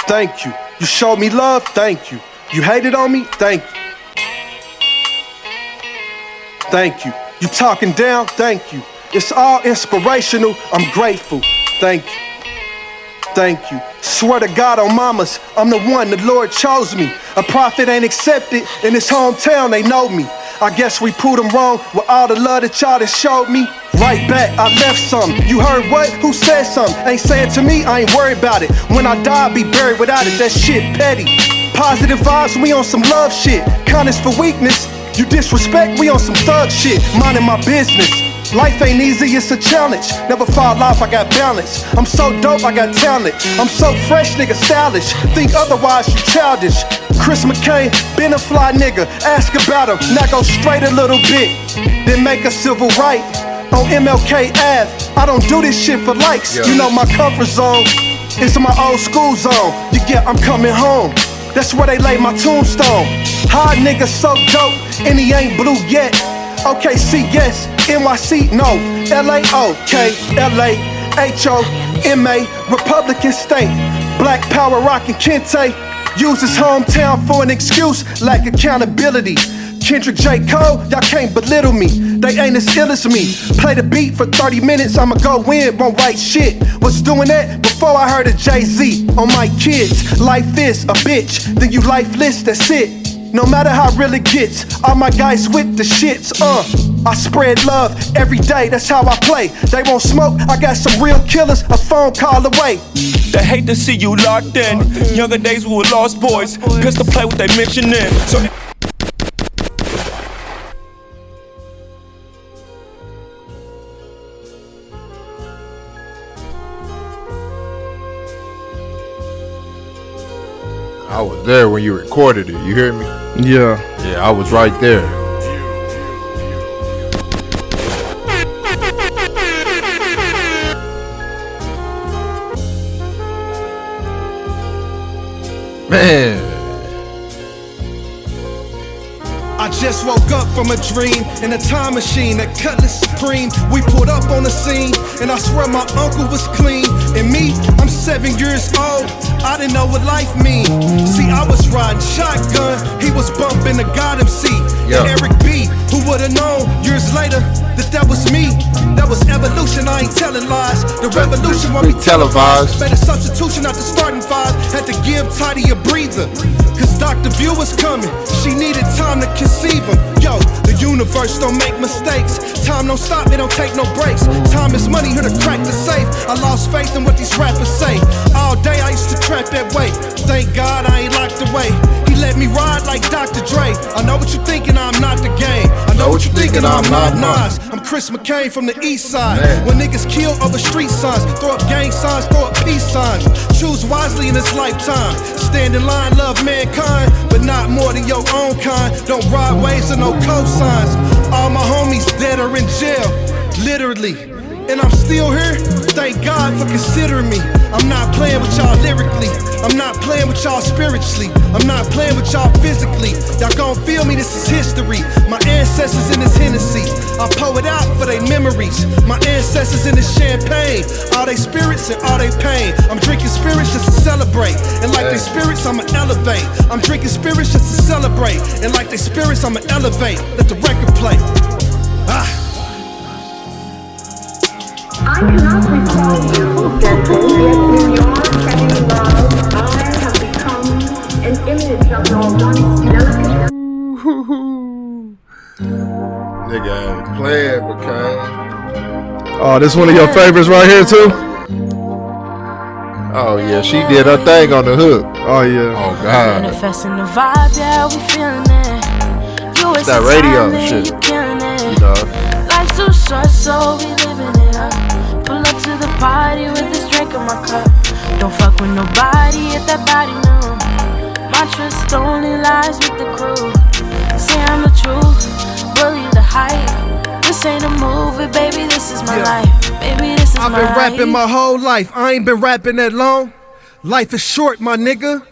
Thank you. You showed me love, thank you. You hated on me, thank you. Thank you. You talking down, thank you. It's all inspirational, I'm grateful. Thank you. Thank you. Swear to God on mamas, I'm the one the Lord chose me. A prophet ain't accepted, in his hometown they know me. I guess we proved them wrong with all the love that y'all done showed me. Right back, I left something. You heard what? Who said something? Ain't saying to me, I ain't worried about it. When I die, I'll be buried without it. That shit petty. Positive vibes, we on some love shit. Kindness for weakness. You disrespect, we on some thug shit. Minding my business. Life ain't easy, it's a challenge. Never fall off, I got balance. I'm so dope, I got talent. I'm so fresh, nigga, stylish. Think otherwise, you childish. Chris McCain, been a fly nigga. Ask about him, now go straight a little bit. Then make a civil right on MLK Ave. I don't do this shit for likes. You know my comfort zone is my old school zone. You get, I'm coming home. That's where they lay my tombstone. High nigga so dope, and he ain't blue yet. OKC, yes. NYC, no. LA, okay. LA, HOMA, Republican state. Black power rockin' Kente. Use his hometown for an excuse, lack accountability. Kendrick, J. Cole, y'all can't belittle me. They ain't as ill as me. Play the beat for 30 minutes, I'ma go in, won't write shit. Was doing that before I heard of Jay-Z on my kids. Life is a bitch, then you lifeless, that's it. No matter how real it gets, all my guys with the shits, I spread love every day, that's how I play. They won't smoke, I got some real killers, a phone call away. They hate to see you locked in. Younger days we were lost boys. Pistol play what they mentioning. So I was there when you recorded it, you hear me? Yeah. Yeah, I was right there. Man. I just woke up from a dream in a time machine, that Cutlass Supreme. We pulled up on the scene, and I swear my uncle was clean. And me, I'm 7 years old, I didn't know what life mean. See, I was riding shotgun, he was bumping the Gotham seat. And Eric B, who would've known years later that that was me? That was evolution, I ain't telling lies. The revolution won't be televised. Better substitution out the starting five. Had to give Tidy a breather, cause Dr. View was coming. She needed time to conceive him. Yo, the universe don't make mistakes. Time don't stop, it don't take no breaks. Time is money, here to crack the safe. I lost faith in what these rappers say. All day I used to trap that way. Thank God I ain't locked away. He let me ride like Dr. Dre. I know what you thinking, I'm not the game. I know what you thinking, I'm not Nas. I'm Chris McCain from the east side. When niggas kill over street signs, throw up gang signs, throw up peace signs. Choose wisely in this lifetime. Stand in line, love mankind, but not more than your own kind. Don't ride waves or no cosigns. All my homies dead or in jail, literally. And I'm still here, thank God for considering me. I'm not playing with y'all lyrically, I'm not playing with y'all spiritually, I'm not playing with y'all physically. Y'all gon' feel me, this is history. My ancestors in this Hennessy, I pour it out for they memories. My ancestors in this champagne, all they spirits and all they pain. I'm drinking spirits just to celebrate, and like they spirits I'ma elevate. I'm drinking spirits just to celebrate, and like they spirits I'ma elevate. Let the record play. I cannot recall you that yet in your setting love, I have become an image of your once delicate. Nigga ain't playing, McCain. Oh, this one of your favorites right here too? Oh yeah, she did her thing on the hook. Oh yeah. Oh God. Manifesting the vibe, yeah, we feeling it. You It's that radio shit. You know. Life's too short, so we living it up. Pull up to the party with this drink in my cup. Don't fuck with nobody if that body new. My trust only lies with the crew. Say I'm the truth, believe the hype. This ain't a movie, baby, this is my life. Baby, this is my life. I've been rapping my whole life, I ain't been rapping that long. Life is short, my nigga.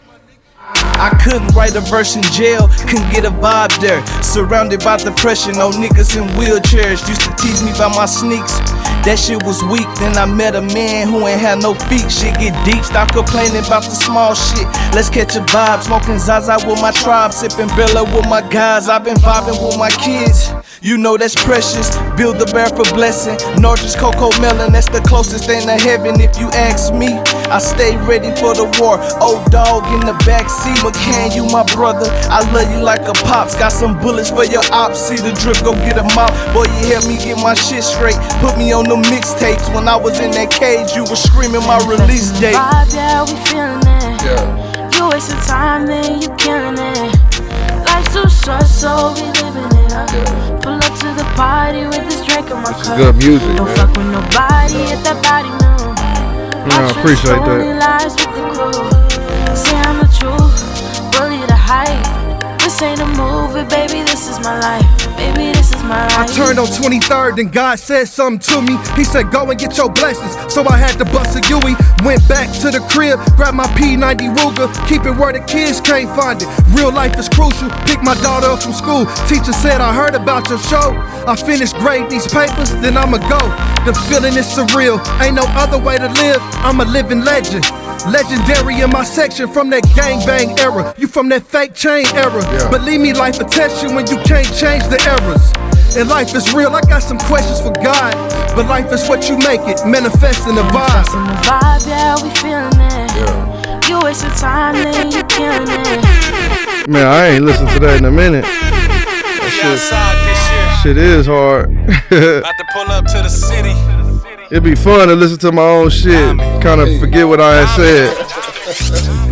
I couldn't write a verse in jail, couldn't get a vibe there. Surrounded by depression, no niggas in wheelchairs. Used to tease me about my sneaks, That shit was weak. Then I met a man who ain't had no feet. Shit get deep, stop complaining about the small shit. Let's catch a vibe, smoking Zaza with my tribe, sipping Bella with my guys. I've been vibing with my kids. You know that's precious. Build the bear for blessing. Norges cocoa melon, that's the closest thing to heaven. If you ask me, I stay ready for the war. Old dog in the backseat. McCain, you my brother. I love you like a pops. Got some bullets for your ops. See the drip, go get 'em out. Boy, you helped me get my shit straight. Put me on the mixtapes. When I was in that cage, you was screaming my release date. Vibe, yeah, we feeling it. Yeah. You wasting time, then you killing it. Life's too short, so we living it up. Pull up to the party with this drink in my cup. Good music, Don't man. fuck with nobody if that body know. I appreciate that. Only lies with the crew. Say I'm the truth, bully the hype. This ain't a movie, baby, this is my life. Baby, this is my life. I turned on 23rd and God said something to me. He said, go and get your blessings. So I had to bust a Yui. Went back to the crib, grabbed my P90 Ruger. Keep it where the kids can't find it. Real life is crucial. Pick my daughter up from school. Teacher said, I heard about your show. I finished grading these papers, then I'ma go. The feeling is surreal. Ain't no other way to live. I'm a living legend. Legendary in my section from that gangbang era. You from that fake chain era. Yeah. Believe me, life will test you when you can't change the errors. And life is real, I got some questions for God. But life is what you make it, manifest in the vibe. Manifesting the vibe, yeah, we feeling it. Yeah. You wasting time, then you killing it. Man, I ain't listened to that in a minute. Outside this Shit is hard. year, about to pull up to the city. It'd be fun to listen to my own shit. Kind of forget what I had said.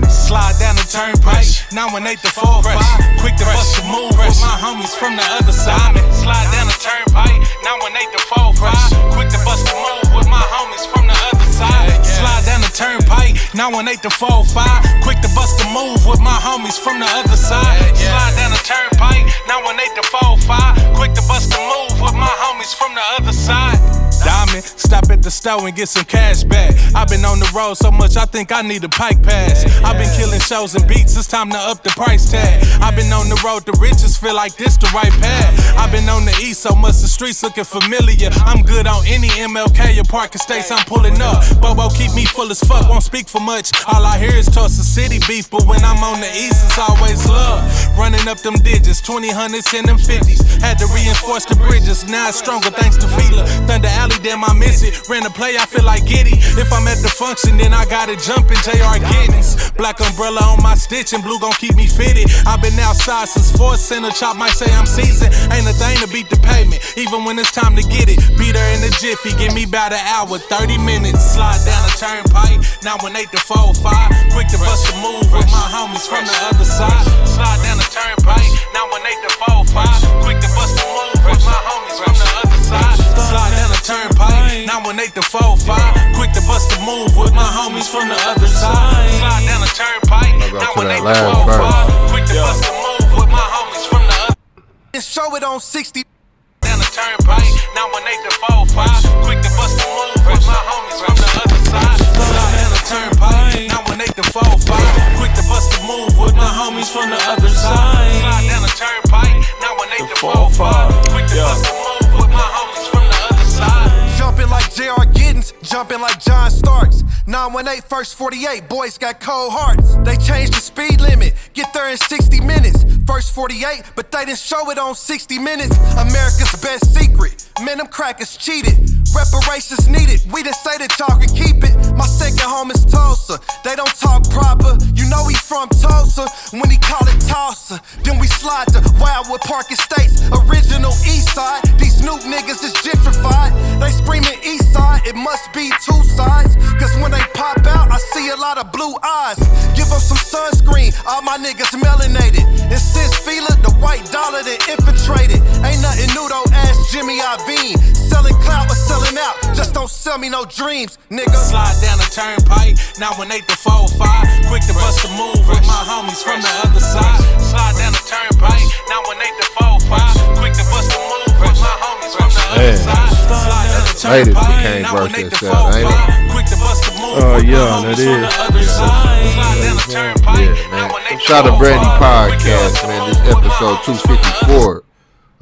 Slide down the turnpike, now when 8 to 4, 5. Quick to bust a move with my homies from the other side. Slide down the turnpike, now when 8 to 4, 5. Quick to bust a move with my homies from the other side. Slide down the turnpike, now when 8 to 4, 5. Quick to bust a move with my homies from the other side. Slide down the turnpike, now when 8 to 4, 5. Quick to bust a move with my homies from the other side. Diamond, stop at the store and get some cash back. I've been on the road so much, I think I need a pike pass. I've been killing shows and beats, it's time to up the price tag. I've been on the road to riches, feel like this the right path. I've been on the east so much, the streets looking familiar. I'm good on any MLK or Parker States, I'm pulling up. Bobo keep me full as fuck, won't speak for much. All I hear is Tulsa City beef, but when I'm on the east, it's always love. Running up them digits, 20 hundreds and them 50s. Had to reinforce the bridges, now it's stronger thanks to Fila. Thunder Alley, damn I miss it. Ran a play, I feel like Giddy. If I'm at the function, then I gotta jump in JR Giddens. Black umbrella on my stitch and blue gon' keep me fitted. I've been outside since 4th center, chop might say I'm seasoned. Ain't a thing to beat the pavement, even when it's time to get it. Beat her in the jiffy, give me about an hour, 30 minutes. Slide down the turnpike, now when 8 to 4, 5. Quick to bust a move with my homies from the other side. Slide down the turnpike, now when 8 to 4, 5. Quick to bust a move with my homies from the other side. Slide down the turnpike, now when 8 to 4, 5. Quick to bust a move with my homies from the other side. Slide down the turnpike, now when 8 to 4, 5. Quick to bust a move with my homies from the other side. Show it on 60. Down the turnpike, now when 8 to 4, 5. Quick to bust a move with my homies from the other side. Slide down the turnpike, now when 8 to 4, 5. Quick to bust a move with my homies from the other side. Slide down the turnpike, now when 8 to 4, 5. Quick to bust a move with my homies from the other side. Jumping like J.R. Giddens, jumping like John Starks. 918 first 48, boys got cold hearts. They changed the speed limit, get there in 60 minutes. First 48, but they didn't show it on 60 Minutes. America's best secret, man, them crackers cheated. Reparations needed, we didn't say that y'all can keep it. My second home is Tulsa, they don't talk proper. You know he from Tulsa, when he call it Tulsa. Then we slide to Wildwood Park Estates, original east side. These new niggas is gentrified, they screaming east side, it must be two sides. Cause when they pop out, I see a lot of blue eyes. Give them some sunscreen, all my niggas melanated. And since Fila, the white dollar that infiltrated. Ain't nothing new though, ask Jimmy Iovine. Selling clout or selling out, just don't sell me no dreams, nigga. Slide down the turnpike, now when 8 to 4, 5. Quick to bust a move with my homies from the other side. Slide down the turnpike, now when 8 to 4, 5. Quick to bust a move with my homies from the other side. Slide down the turnpike, now when 8 to 4, 5. Quick to bust a move with my homies from the other side. Slide down the turnpike, now when 8 to 4, 5. Shout out to Brandy podcast, man. This episode 254.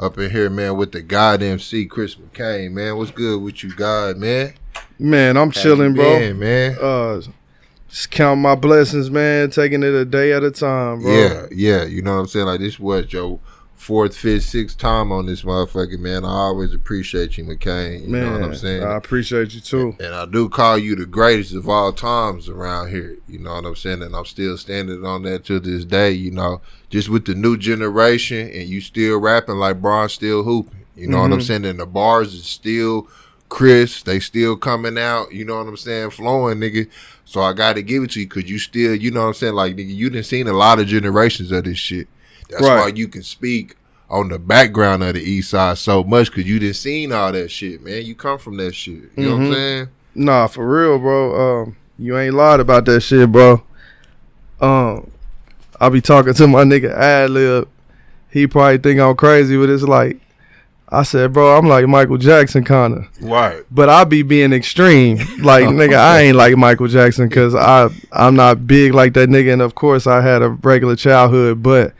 up in here, man, with the God MC, Chris McCain, man. What's good with you, God, man? Man, I'm chilling, bro. Man. Just counting my blessings, man. Taking it a day at a time, bro. Yeah. You know what I'm saying? Like, this was your 4th, 5th, 6th time on this motherfucker, man. I always appreciate you, McCain. You know what I'm saying? I appreciate you, too. And I do call you the greatest of all times around here. You know what I'm saying? And I'm still standing on that to this day, you know. Just with the new generation, and you still rapping like Braun still hooping. You know what I'm saying? And the bars is still crisp. They still coming out. You know what I'm saying? Flowing, nigga. So I got to give it to you because you still, you know what I'm saying? Like, nigga, you done seen a lot of generations of this shit. That's why you can speak on the background of the East Side so much because you done seen all that shit, man. You come from that shit. You know what I'm saying? Nah, for real, bro. You ain't lied about that shit, bro. I be talking to my nigga Ad-Lib. He probably think I'm crazy, but it's like, I said, bro, I'm like Michael Jackson kind of. Right. But I be being extreme. Like, nigga, I ain't like Michael Jackson because I'm not big like that nigga. And, of course, I had a regular childhood. But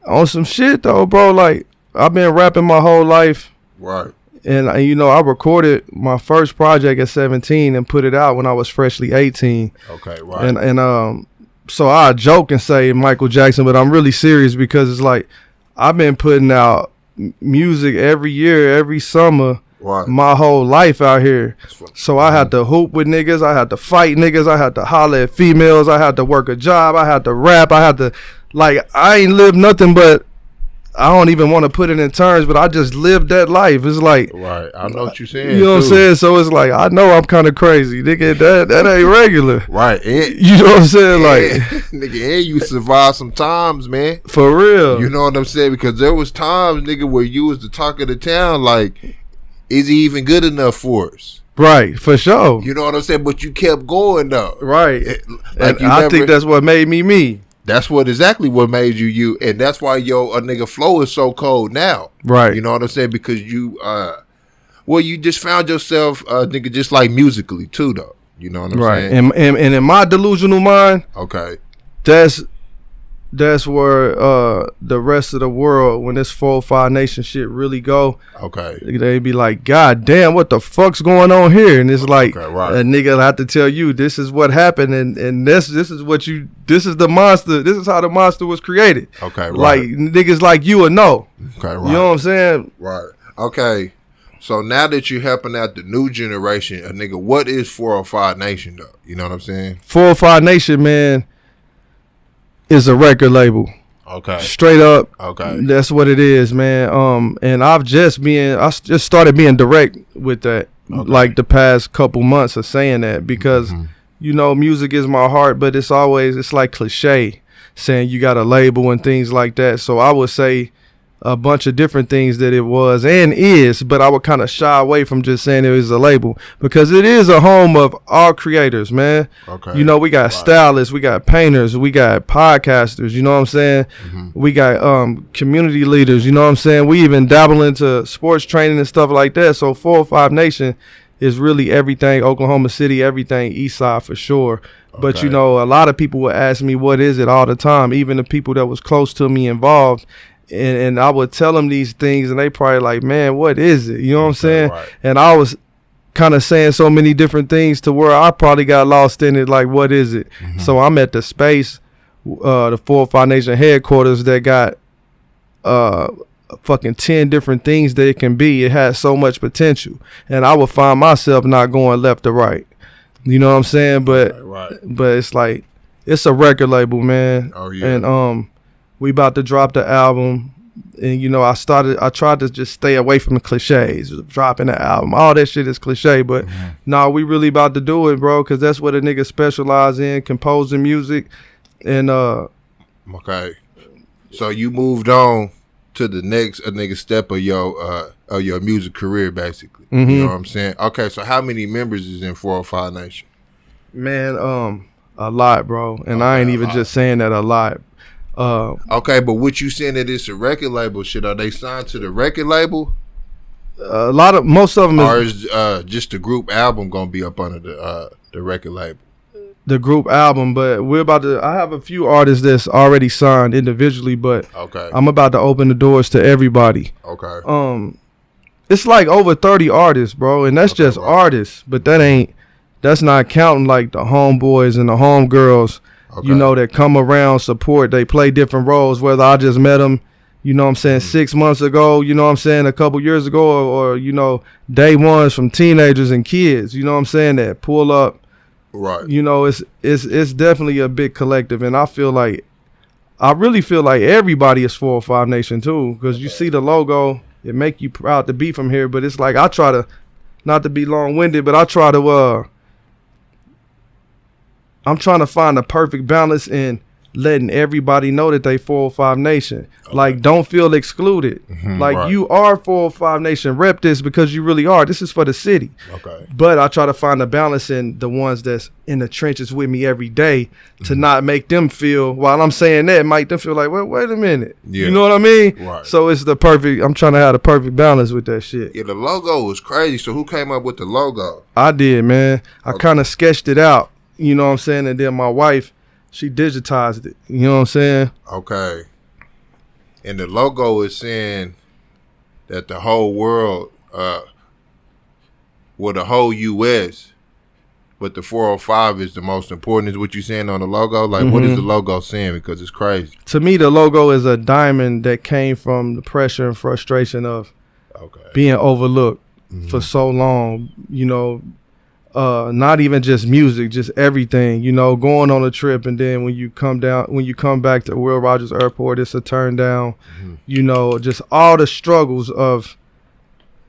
on some shit, though, bro, like, I've been rapping my whole life. Right. And, you know, I recorded my first project at 17 and put it out when I was freshly 18. Okay, right. And so I joke and say Michael Jackson, but I'm really serious because it's like I've been putting out music every year, every summer, my whole life out here. So I had to hoop with niggas, I had to fight niggas, I had to holler at females, I had to work a job, I had to rap, I had to, like, I ain't lived nothing but, I don't even want to put it in terms, but I just lived that life. It's like, right. I know what you're saying. You know what I'm saying? So it's like, I know I'm kind of crazy, nigga. That ain't regular, right? And, you know what I'm saying? Like, nigga, and you survived some times, man. For real. You know what I'm saying? Because there was times, nigga, where you was the talk of the town. Like, is he even good enough for us? Right, for sure. You know what I'm saying? But you kept going though, right? Like, and I think that's what made me me. That's exactly what made you, and that's why a nigga flow is so cold now. Right. You know what I'm saying? Because you, you just found yourself, nigga, just like musically too, though. You know what I'm saying? And in my delusional mind, okay, that's where the rest of the world, when this 405 Nation shit really go, okay, they be like, God damn, what the fuck's going on here? And it's like, a nigga have to tell you this is what happened, and this is what you, this is the monster, this is how the monster was created. Okay, right. Like, niggas like you will know. Okay, right. You know what I'm saying? Right. Okay. So now that you're helping out the new generation, a nigga, what is 405 Nation though? You know what I'm saying? 405 Nation, man, is a record label. Okay. Straight up. Okay. That's what it is, man. And I just started being direct with that, like the past couple months of saying that because, you know, music is my heart, but it's like cliche saying you got a label and things like that. So I would say a bunch of different things that it was and is, but I would kind of shy away from just saying it was a label because it is a home of all creators, man. Okay. You know, we got stylists, we got painters, we got podcasters, you know what I'm saying? We got community leaders, you know what I'm saying? We even dabble into sports training and stuff like that. So 405 Nation is really everything Oklahoma City, everything East Side for sure. Okay. But, you know, a lot of people would ask me, what is it all the time? Even the people that was close to me involved. And I would tell them these things, and they probably like, man, what is it? You know what I'm saying? Right. And I was kind of saying so many different things to where I probably got lost in it, like, what is it? So I'm at the space, the 405 Nation headquarters that got fucking 10 different things that it can be. It has so much potential. And I would find myself not going left or right. You know what I'm saying? But but it's like, it's a record label, man. Oh, yeah. And we about to drop the album, and you know, I tried to just stay away from the cliches, dropping the album. All that shit is cliche, but no, we really about to do it, bro, because that's what a nigga specialize in, composing music. And okay, so you moved on to the next step of your music career, basically. You know what I'm saying? Okay, so how many members is in 405 Nation? Man, a lot, bro, and I ain't even just saying that, a lot. Okay, but what you saying that it's a record label? Shit, are they signed to the record label? Most of them or is just the group album gonna be up under the record label? the group album, but I have a few artists that's already signed individually, but I'm about to open the doors to everybody. It's like over 30 artists, bro, and that's just artists, but that's not counting like the homeboys and the homegirls, you know, that come around, support, they play different roles, whether I just met them, you know what I'm saying, 6 months ago, you know what I'm saying, a couple years ago, or you know, day ones from teenagers and kids, you know what I'm saying, that pull up. Right. You know, it's definitely a big collective, and I really feel like everybody is 405 Nation too, because you see the logo, it make you proud to be from here. But it's like I try to, not to be long-winded, but I try to I'm trying to find the perfect balance in letting everybody know that they 405 Nation. Like, don't feel excluded. Like, you are 405 Nation. Rep this because you really are. This is for the city. But I try to find the balance in the ones that's in the trenches with me every day to not make them feel, while I'm saying that, make them feel like, well, wait a minute. You know what I mean? So it's I'm trying to have the perfect balance with that shit. Yeah, the logo was crazy. So who came up with the logo? I did, man. I kind of sketched it out. You know what I'm saying? And then my wife, she digitized it. You know what I'm saying? Okay. And the logo is saying that the whole world, the whole U.S., but the 405 is the most important, is what you're saying on the logo? Like, what is the logo saying? Because it's crazy. To me, the logo is a diamond that came from the pressure and frustration of being overlooked for so long, you know. Not even just music, just everything, you know, going on a trip, and then when you come back to Will Rogers Airport, it's a turn down, you know, just all the struggles of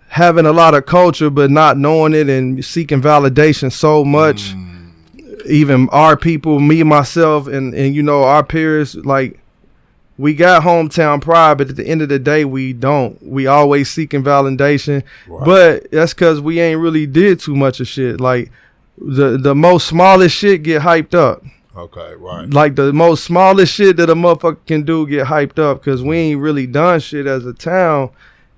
having a lot of culture but not knowing it and seeking validation so much. Even our people, me, myself, and you know, our peers, like, we got hometown pride, but at the end of the day, we don't. We always seeking validation, but that's because we ain't really did too much of shit. Like, the most smallest shit get hyped up. Like, the most smallest shit that a motherfucker can do get hyped up because we ain't really done shit as a town.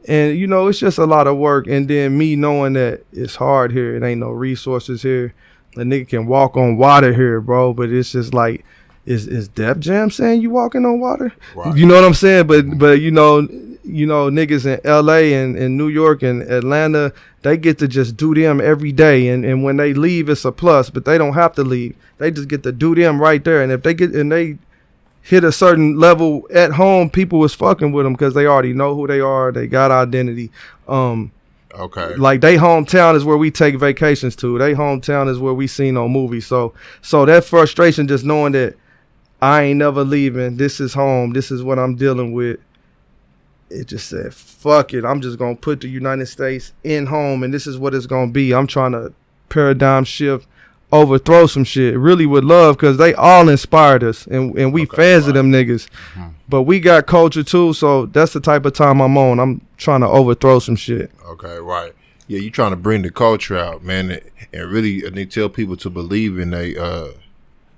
And, you know, it's just a lot of work. And then me knowing that it's hard here. It ain't no resources here. A nigga can walk on water here, bro, but it's just like, Is Def Jam saying you walking on water? You know what I'm saying? But you know niggas in LA and New York and Atlanta, they get to just do them every day, and when they leave, it's a plus. But they don't have to leave; they just get to do them right there. And if they hit a certain level at home, people was fucking with them because they already know who they are. They got identity. Like, they hometown is where we take vacations to. They hometown is where we seen on movies. So that frustration, just knowing that I ain't never leaving. This is home. This is what I'm dealing with. It just said, fuck it. I'm just going to put the United States in home, and this is what it's going to be. I'm trying to paradigm shift, overthrow some shit, really with love, because they all inspired us, and we fans of them niggas. But we got culture, too, so that's the type of time I'm on. I'm trying to overthrow some shit. Yeah, you trying to bring the culture out, man, and really they tell people to believe in a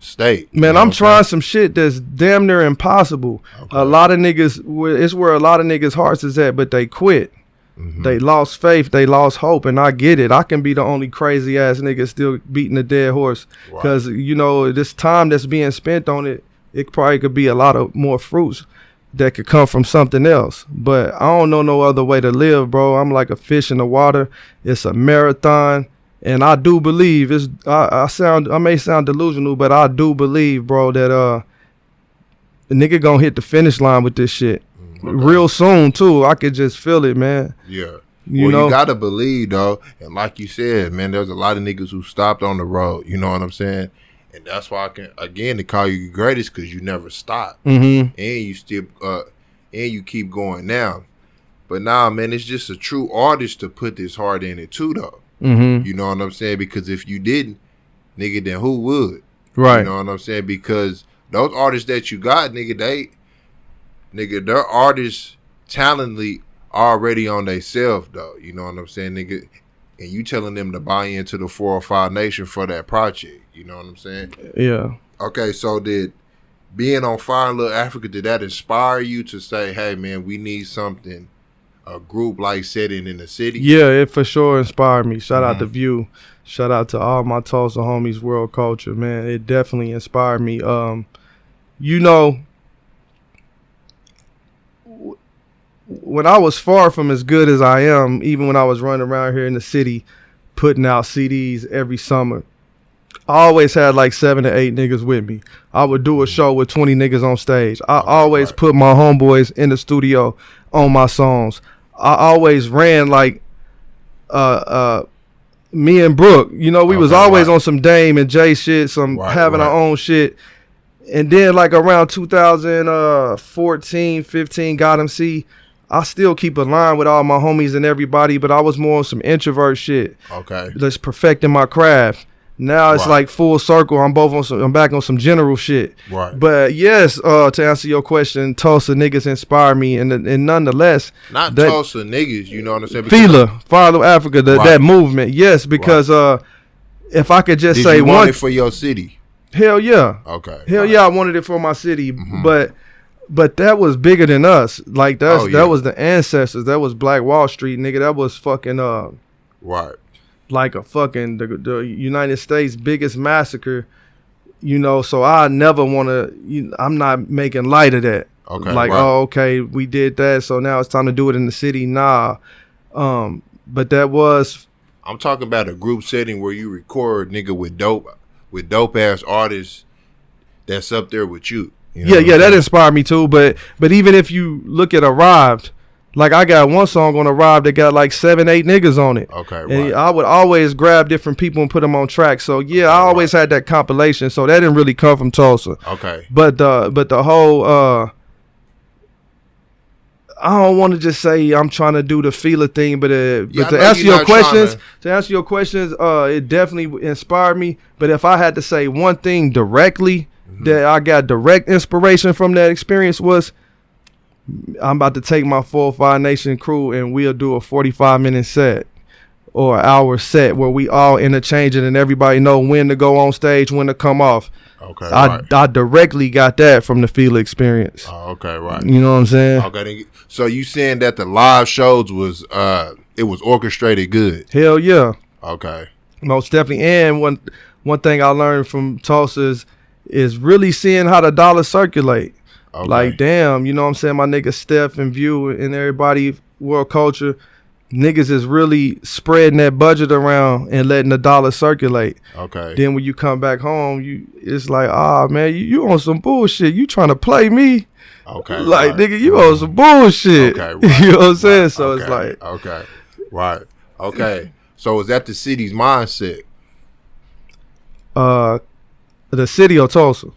state. Man, I'm trying some shit that's damn near impossible. A lot of niggas, it's where a lot of niggas' hearts is at, but they quit. They lost faith, they lost hope, and I get it. I can be the only crazy ass nigga still beating a dead horse, because you know, this time that's being spent on it, it probably could be a lot of more fruits that could come from something else. But I don't know no other way to live, bro. I'm like a fish in the water. It's a marathon. And I do believe I may sound delusional, but I do believe, bro, that a nigga gonna hit the finish line with this shit real soon too. I could just feel it, man. You know, you gotta believe though, and like you said, man, there's a lot of niggas who stopped on the road. You know what I'm saying? And that's why I can again to call you the greatest, because you never stop, and you still and you keep going now. But nah, man, it's just a true artist to put this heart in it too, though. You know what I'm saying? Because if you didn't, nigga, then who would? You know what I'm saying? Because those artists that you got, nigga, they're artists talently already on they self, though. You know what I'm saying, nigga? And you telling them to buy into the 405 Nation for that project. You know what I'm saying? Yeah. Okay, so did being on Fire in Little Africa, did that inspire you to say, hey, man, we need something a group like setting in the city? Yeah, it for sure inspired me. Shout out to View. Shout out to all my Tulsa homies, World Culture, man. It definitely inspired me. You know, when I was far from as good as I am, even when I was running around here in the city, putting out CDs every summer, I always had like 7 to 8 niggas with me. I would do a show with 20 niggas on stage. I always put my homeboys in the studio on my songs. I always ran like me and Brooke. You know, we was always on some Dame and Jay shit, having our own shit. And then like around 2014, 15, got MC, I still keep a line with all my homies and everybody, but I was more on some introvert shit. Okay. Just perfecting my craft. Now it's like full circle. I'm back on some general shit. Right. But yes, to answer your question, Tulsa niggas inspire me, and nonetheless, not Tulsa niggas. You know what I'm saying? FILA, Father Africa, that movement. Yes, because if I could just say you want it for your city. Hell yeah. Okay. Hell yeah, I wanted it for my city, but that was bigger than us. Like that was the ancestors. That was Black Wall Street, nigga. That was fucking right. Like a fucking the United States biggest massacre, you know. So I never want to. I'm not making light of that. Okay. Like okay, we did that, so now it's time to do it in the city. Nah, but that was. I'm talking about a group setting where you record nigga with dope ass artists that's up there with you. You know that inspired me too. But even if you look at Arrived. Like I got one song on Arrive that got like 7, 8 niggas on it. Okay, and I would always grab different people and put them on tracks. So I always had that compilation. So that didn't really come from Tulsa. Okay. But the whole I don't want to just say I'm trying to do the FILA thing, but to answer your questions, it definitely inspired me. But if I had to say one thing directly that I got direct inspiration from that experience was, I'm about to take my 405 Nation crew and we'll do a 45-minute set or an hour set where we all interchange it and everybody know when to go on stage, when to come off. Okay, I directly got that from the FILA experience. Oh, okay, right. You know what I'm saying? Okay, so you saying that the live shows was it was orchestrated good? Hell yeah. Okay. Most definitely. And one thing I learned from Tulsa is really seeing how the dollar circulate. Okay. Like, damn, you know what I'm saying? My nigga Steph and View and everybody, World Culture, niggas is really spreading that budget around and letting the dollar circulate. Okay. Then when you come back home, it's like, man, you on some bullshit. You trying to play me. Okay. Like, nigga, you on some bullshit. Okay, right. You know what I'm saying? Right. So okay. it's like. Okay. Right. Okay. So is that the city's mindset? The city of Tulsa?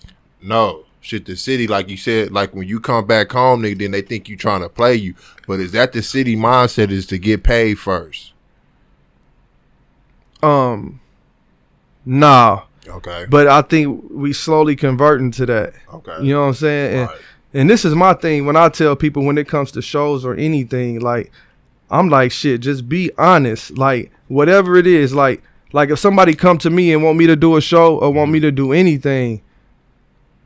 No. Shit, the city, like you said, like when you come back home, nigga, then they think you trying to play you. But is that the city mindset is to get paid first? Nah. Okay. But I think we slowly converting to that. Okay. You know what I'm saying? Right. And this is my thing when I tell people when it comes to shows or anything, like, I'm like, shit, just be honest. Like, whatever it is, like if somebody come to me and want me to do a show or want me to do anything,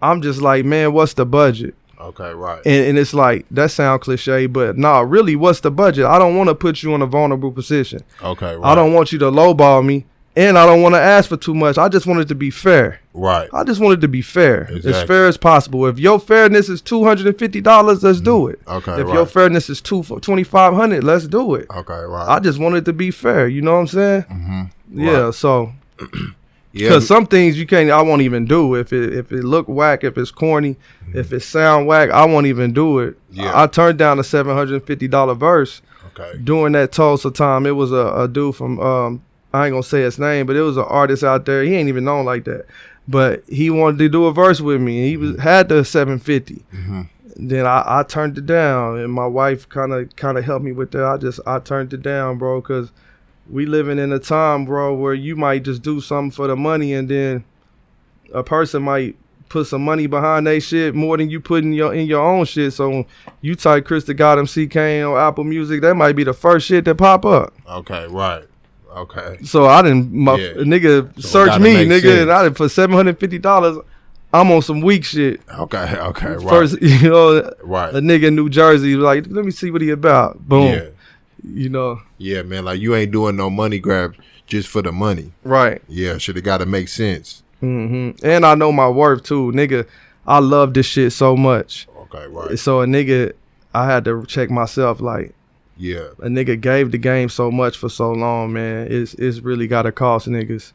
I'm just like, man, what's the budget? Okay, right. And it's like, that sound cliche, but nah, really, what's the budget? I don't want to put you in a vulnerable position. Okay, right. I don't want you to lowball me, and I don't want to ask for too much. I just want it to be fair. Right. I just want it to be fair. Exactly. As fair as possible. If your fairness is $250, let's do it. Okay, if your fairness is $2,500, let's do it. Okay, right. I just want it to be fair. You know what I'm saying? Mm-hmm. Yeah, right. so... Yeah, because some things I won't even do. If it look whack, if it's corny, if it sound whack, I won't even do it. Yeah. I turned down a $750 verse. Okay. During that Tulsa time, it was a dude from I ain't gonna say his name, but it was an artist out there. He ain't even known like that, but he wanted to do a verse with me, and he had the $750. Mm-hmm. Then I turned it down, and my wife kind of helped me with that. I turned it down, bro, because we living in a time, bro, where you might just do something for the money, and then a person might put some money behind they shit more than you put in your own shit. So you type Chris the God McCain on Apple Music, that might be the first shit that pop up. Okay, right. Okay. So I didn't, nigga, so search me, nigga, sense. and I didn't for $750. I'm on some weak shit. Okay, right. First, you know, right. A nigga in New Jersey was like, let me see what he about. Boom. Yeah. You know. Yeah, man. Like you ain't doing no money grabs just for the money. Right. Yeah, should have got to make sense. Mm-hmm. And I know my worth too, nigga. I love this shit so much. Okay, right. So a nigga, I had to check myself. Like, yeah, a nigga gave the game so much for so long, man. It's really gotta cost niggas.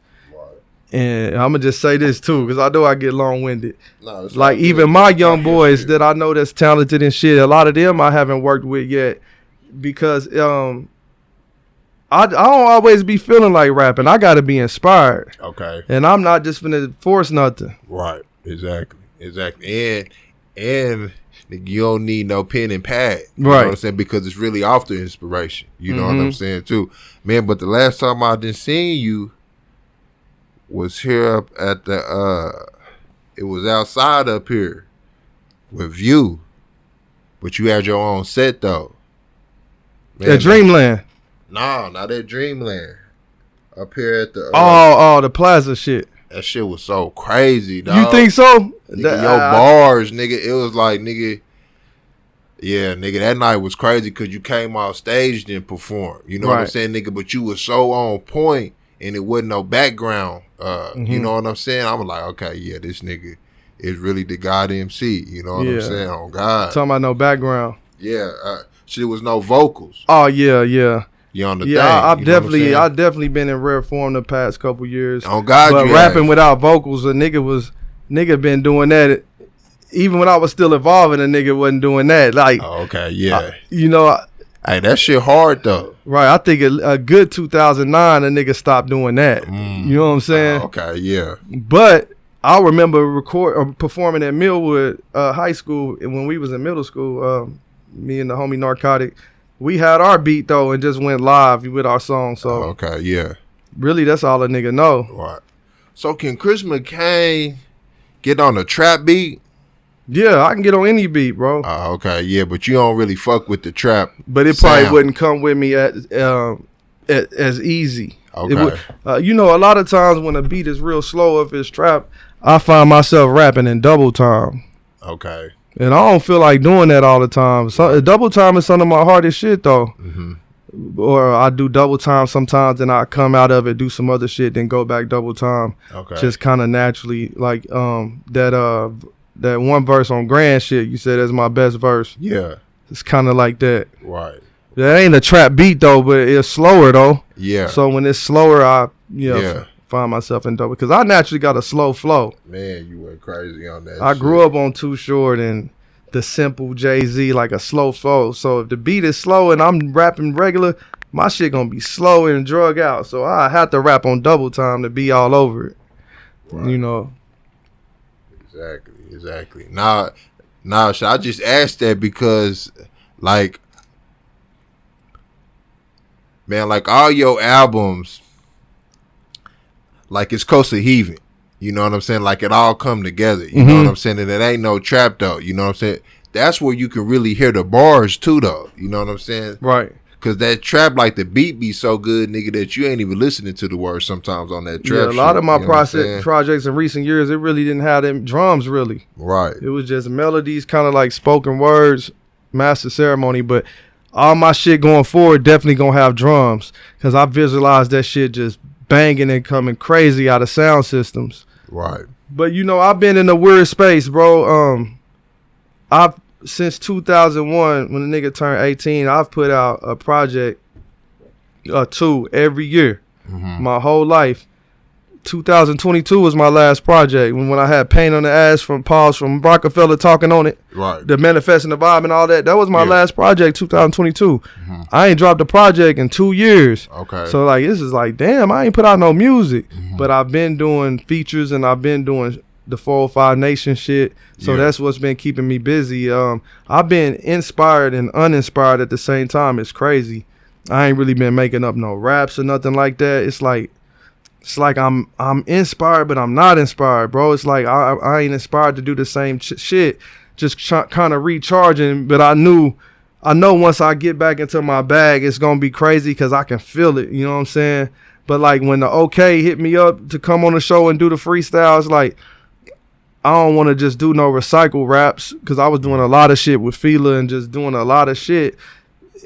And I'm gonna just say this too, because I know I get long winded. No, like even my young boys that I know that's talented and shit, a lot of them I haven't worked with yet because I don't always be feeling like rapping. I gotta be inspired. Okay. And I'm not just gonna force nothing. Right. Exactly. And you don't need no pen and pad. You know what I'm saying? Because it's really off the inspiration. You know what I'm saying too, man. But the last time I didn't see you was here up at the it was outside up here with View, but you had your own set though. Man, at Dreamland. No, not at Dreamland. Up here at the the Plaza shit. That shit was so crazy, dog. You think so? Nigga, your bars, nigga. It was like, nigga. Yeah, nigga, that night was crazy because you came off stage and performed. You know what I'm saying, nigga? But you was so on point and it wasn't no background. You know what I'm saying? I'm like, okay, yeah, this nigga is really the God MC. You know what I'm saying? On God. Talking about no background. Yeah. Shit was no vocals. Oh, yeah. You on the thing. I've definitely been in rare form the past couple years. On God, but rapping without vocals, a nigga been doing that. Even when I was still evolving, a nigga wasn't doing that. Like, okay, yeah. Hey, that shit hard though. Right. I think a good 2009, a nigga stopped doing that. You know what I'm saying? Okay, yeah. But I remember performing at Millwood High School, and when we was in middle school, me and the homie Narcotic, we had our beat though and just went live with our song. So okay, yeah. Really, that's all a nigga know. Right. So can Chris McCain get on a trap beat? Yeah, I can get on any beat, bro. Okay, yeah, but you don't really fuck with the trap. But it probably wouldn't come with me as easy. Okay. A lot of times when a beat is real slow, if it's trap, I find myself rapping in double time. Okay. And I don't feel like doing that all the time. Double time is some of my hardest shit, though. Or I do double time sometimes, and I come out of it, do some other shit, then go back double time. Okay. Just kind of naturally, like that one verse on Grand shit. You said that's my best verse. Yeah. It's kind of like that. Right. That ain't a trap beat though, but it's slower though. Yeah. So when it's slower, I find myself in double because I naturally got a slow flow. Man, you went crazy on that. I grew up on Too Short and the simple Jay-Z, like a slow flow. So if the beat is slow and I'm rapping regular, my shit gonna be slow and drug out. So I have to rap on double time to be all over it. Right. You know. Exactly. Now, I just asked that because, like, man, like all your albums, like it's cohesive. You know what I'm saying? Like it all come together. You know what I'm saying? And it ain't no trap though. You know what I'm saying? That's where you can really hear the bars too though. You know what I'm saying? Right. Cause that trap, like the beat be so good, nigga, that you ain't even listening to the words sometimes on that trap. Yeah, a lot of my projects in recent years, it really didn't have them drums really. Right. It was just melodies, kind of like spoken words, master ceremony. But all my shit going forward definitely gonna have drums. Cause I visualize that shit just banging and coming crazy out of sound systems. Right. But I've been in a weird space, bro. I've since 2001, when the nigga turned 18, I've put out a project, 2 every year, my whole life. 2022 was my last project when I had Pain on the Ass from Pause from Rockefeller talking on it. Right. The Manifesting the Vibe and all that. That was my last project, 2022. I ain't dropped a project in 2 years. Okay. So like this is like, damn, I ain't put out no music. But I've been doing features and I've been doing the 405 Nation shit. So that's what's been keeping me busy. I've been inspired and uninspired at the same time. It's crazy. I ain't really been making up no raps or nothing like that. It's like I'm inspired, but I'm not inspired, bro. It's like I ain't inspired to do the same shit. Just kind of recharging. But I know once I get back into my bag, it's gonna be crazy because I can feel it. You know what I'm saying? But like when the OK hit me up to come on the show and do the freestyle, it's like I don't want to just do no recycle raps because I was doing a lot of shit with Fila and just doing a lot of shit.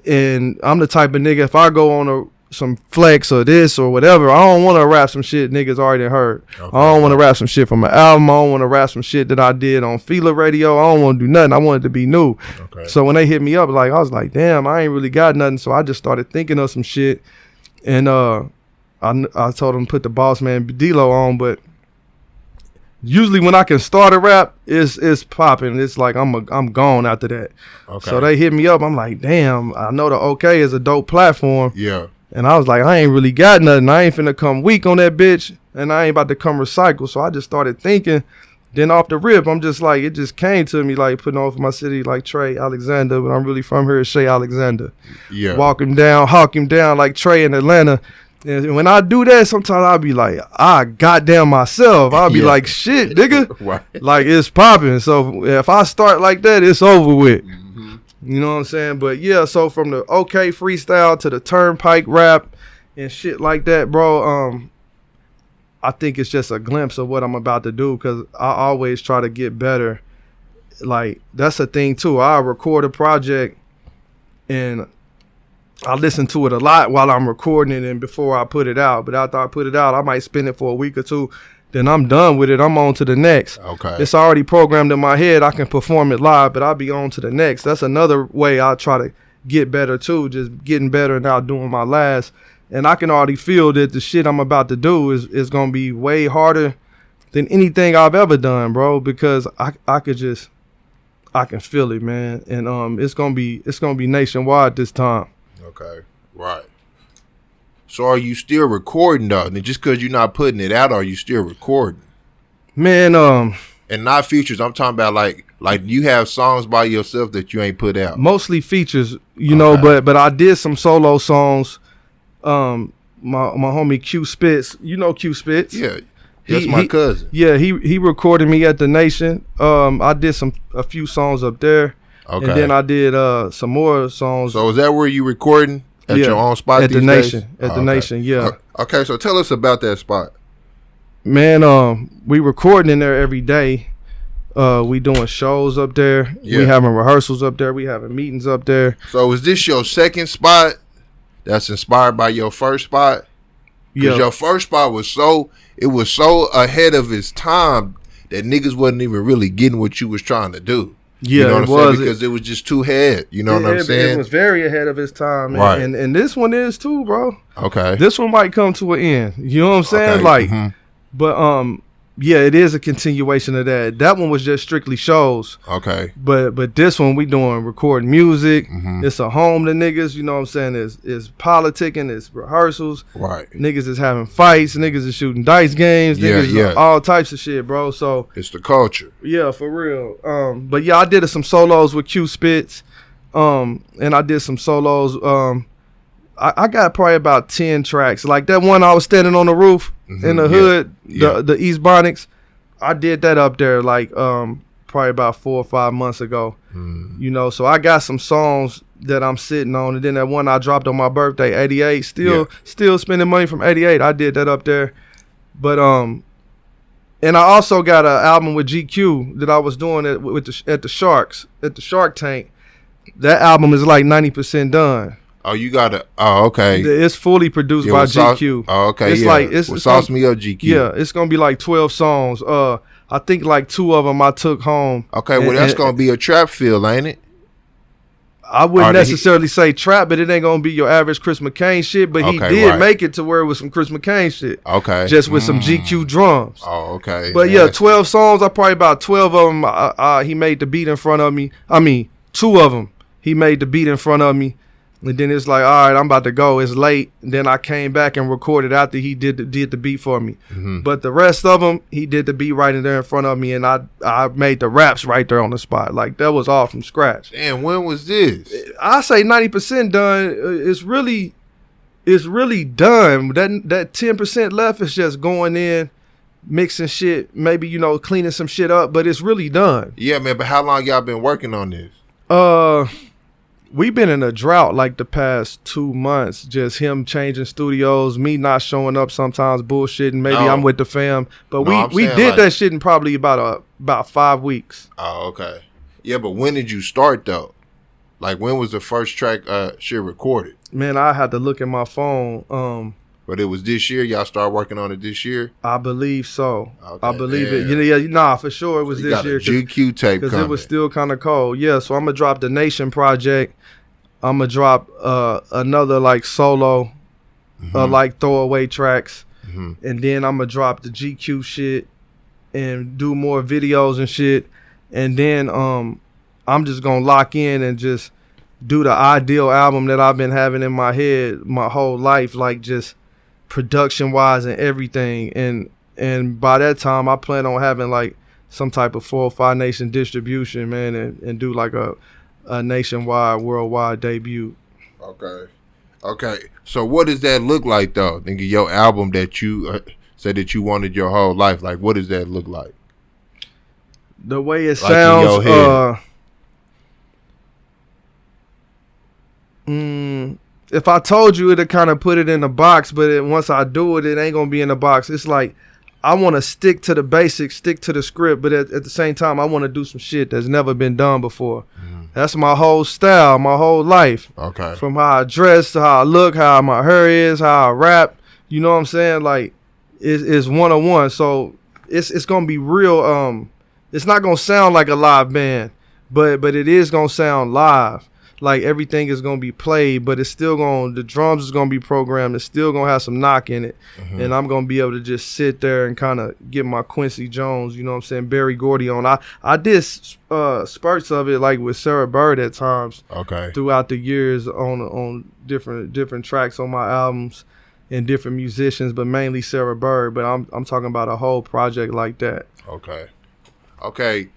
And I'm the type of nigga, if I go on some flex or this or whatever, I don't want to rap some shit niggas already heard. Okay. I don't want to rap some shit from an album. I don't want to rap some shit that I did on Fila Radio. I don't want to do nothing. I want it to be new. Okay. So when they hit me up, like I was like, damn, I ain't really got nothing. So I just started thinking of some shit. And I told them to put the Boss Man D-Lo on, but usually when I can start a rap, it's popping. It's like I'm gone after that. Okay. So they hit me up. I'm like, damn, I know the OK is a dope platform. Yeah. And I was like, I ain't really got nothing. I ain't finna come weak on that bitch, and I ain't about to come recycle. So I just started thinking. Then off the rip, I'm just like, it just came to me like putting on for my city like Trey Alexander, but I'm really from here, Shay Alexander. Yeah. Walk him down, hawk him down like Trey in Atlanta. And when I do that, sometimes I'll be like, goddamn myself. I'll be like, shit, nigga. Right. Like, it's popping. So if I start like that, it's over with. Mm-hmm. You know what I'm saying? But yeah, so from the OK freestyle to the turnpike rap and shit like that, bro, I think it's just a glimpse of what I'm about to do because I always try to get better. Like, that's a thing, too. I record a project and I listen to it a lot while I'm recording it and before I put it out. But after I put it out, I might spin it for a week or two. Then I'm done with it. I'm on to the next. Okay. It's already programmed in my head. I can perform it live, but I'll be on to the next. That's another way I try to get better, too. Just getting better and outdoing my last. And I can already feel that the shit I'm about to do is going to be way harder than anything I've ever done, bro, because I can feel it, man. And it's going to be nationwide this time. Okay, right. So are you still recording though? And just because you're not putting it out, are you still recording? Man, and not features. I'm talking about like you have songs by yourself that you ain't put out. Mostly features, you know, but I did some solo songs. My homie Q Spitz, you know Q Spitz. Yeah. That's my cousin. Yeah, he recorded me at the Nation. I did a few songs up there. Okay. And then I did some more songs. So is that where you recording at your own spot at the Nation? At the Nation, yeah. Okay, so tell us about that spot. Man, we recording in there every day. We doing shows up there. Yeah. We having rehearsals up there. We having meetings up there. So is this your second spot that's inspired by your first spot? Because your first spot was so ahead of its time that niggas wasn't even really getting what you was trying to do. Yeah, you know what I'm saying? Because it was just too ahead. You know what I'm saying? It was very ahead of its time. Man. Right. And this one is too, bro. Okay. This one might come to an end. You know what I'm saying? Okay. Like, but yeah, it is a continuation of that. That one was just strictly shows. Okay. But this one we doing recording music. Mm-hmm. It's a home to niggas. You know what I'm saying? It's politicking. It's rehearsals. Right. Niggas is having fights. Niggas is shooting dice games. Niggas all types of shit, bro. So it's the culture. Yeah, for real. But yeah, I did some solos with Q Spitz. And I did some solos. I got probably about 10 tracks. Like that one I was standing on the roof in the hood, the East Bonics. I did that up there like probably about 4 or 5 months ago. You know, so I got some songs that I'm sitting on. And then that one I dropped on my birthday, 88. Still spending money from 88. I did that up there. But and I also got an album with GQ that I was doing at the Sharks, at the Shark Tank. That album is like 90% done. Oh, you got it. Oh, okay. It's fully produced by GQ. Oh, okay. It's like it's Sauce Me Up GQ. Yeah, it's gonna be like 12 songs. I think like 2 of them I took home. Okay, well that's gonna be a trap feel, ain't it? I wouldn't necessarily say trap, but it ain't gonna be your average Chris McCain shit. But he did make it to where it was some Chris McCain shit. Okay. Just with some GQ drums. Oh, okay. But yeah, 12 songs. I probably about 12 of them. He made the beat in front of me. I mean, 2 of them. He made the beat in front of me. And then it's like, all right, I'm about to go. It's late. And then I came back and recorded after he did the beat for me. Mm-hmm. But the rest of them, he did the beat right in there in front of me, and I made the raps right there on the spot. Like that was all from scratch. Damn, when was this? I say 90% done. It's really done. That 10% left is just going in, mixing shit, maybe cleaning some shit up, but it's really done. Yeah, man. But how long y'all been working on this? We've been in a drought like the past 2 months. Just him changing studios, me not showing up sometimes, bullshitting. Maybe I'm with the fam, but we did like, that shit in probably about 5 weeks. Oh, okay. Yeah, but when did you start though? Like when was the first track shit recorded? Man, I had to look at my phone. But it was this year. Y'all started working on it this year. I believe so. Okay, I believe it. Yeah, for sure it was this year. GQ tape because it was still kind of cold. Yeah, so I'm gonna drop the Nation project. I'm gonna drop another like solo, like throwaway tracks, and then I'm gonna drop the GQ shit and do more videos and shit, and then I'm just gonna lock in and just do the ideal album that I've been having in my head my whole life, like just production wise and everything, and by that time I plan on having like some type of 405 Nation distribution, man, and do like a nationwide, worldwide debut. Okay. So what does that look like though? Nigga, your album that you said that you wanted your whole life, like what does that look like? The way it sounds, if I told you, it'd kind of put it in a box, but once I do it, it ain't gonna be in a box. It's like I want to stick to the basics, stick to the script, but at the same time, I want to do some shit that's never been done before. That's my whole style, my whole life. Okay. From how I dress to how I look, how my hair is, how I rap. You know what I'm saying? Like it's one-on-one. So it's gonna be real. It's not gonna sound like a live band, but it is gonna sound live. Like everything is gonna be played, but it's still the drums is gonna be programmed. It's still gonna have some knock in it, and I'm gonna be able to just sit there and kind of get my Quincy Jones, you know what I'm saying, Berry Gordy on. I did spurts of it like with Sarah Bird at times. Okay. Throughout the years on different tracks on my albums and different musicians, but mainly Sarah Bird. But I'm talking about a whole project like that. Okay.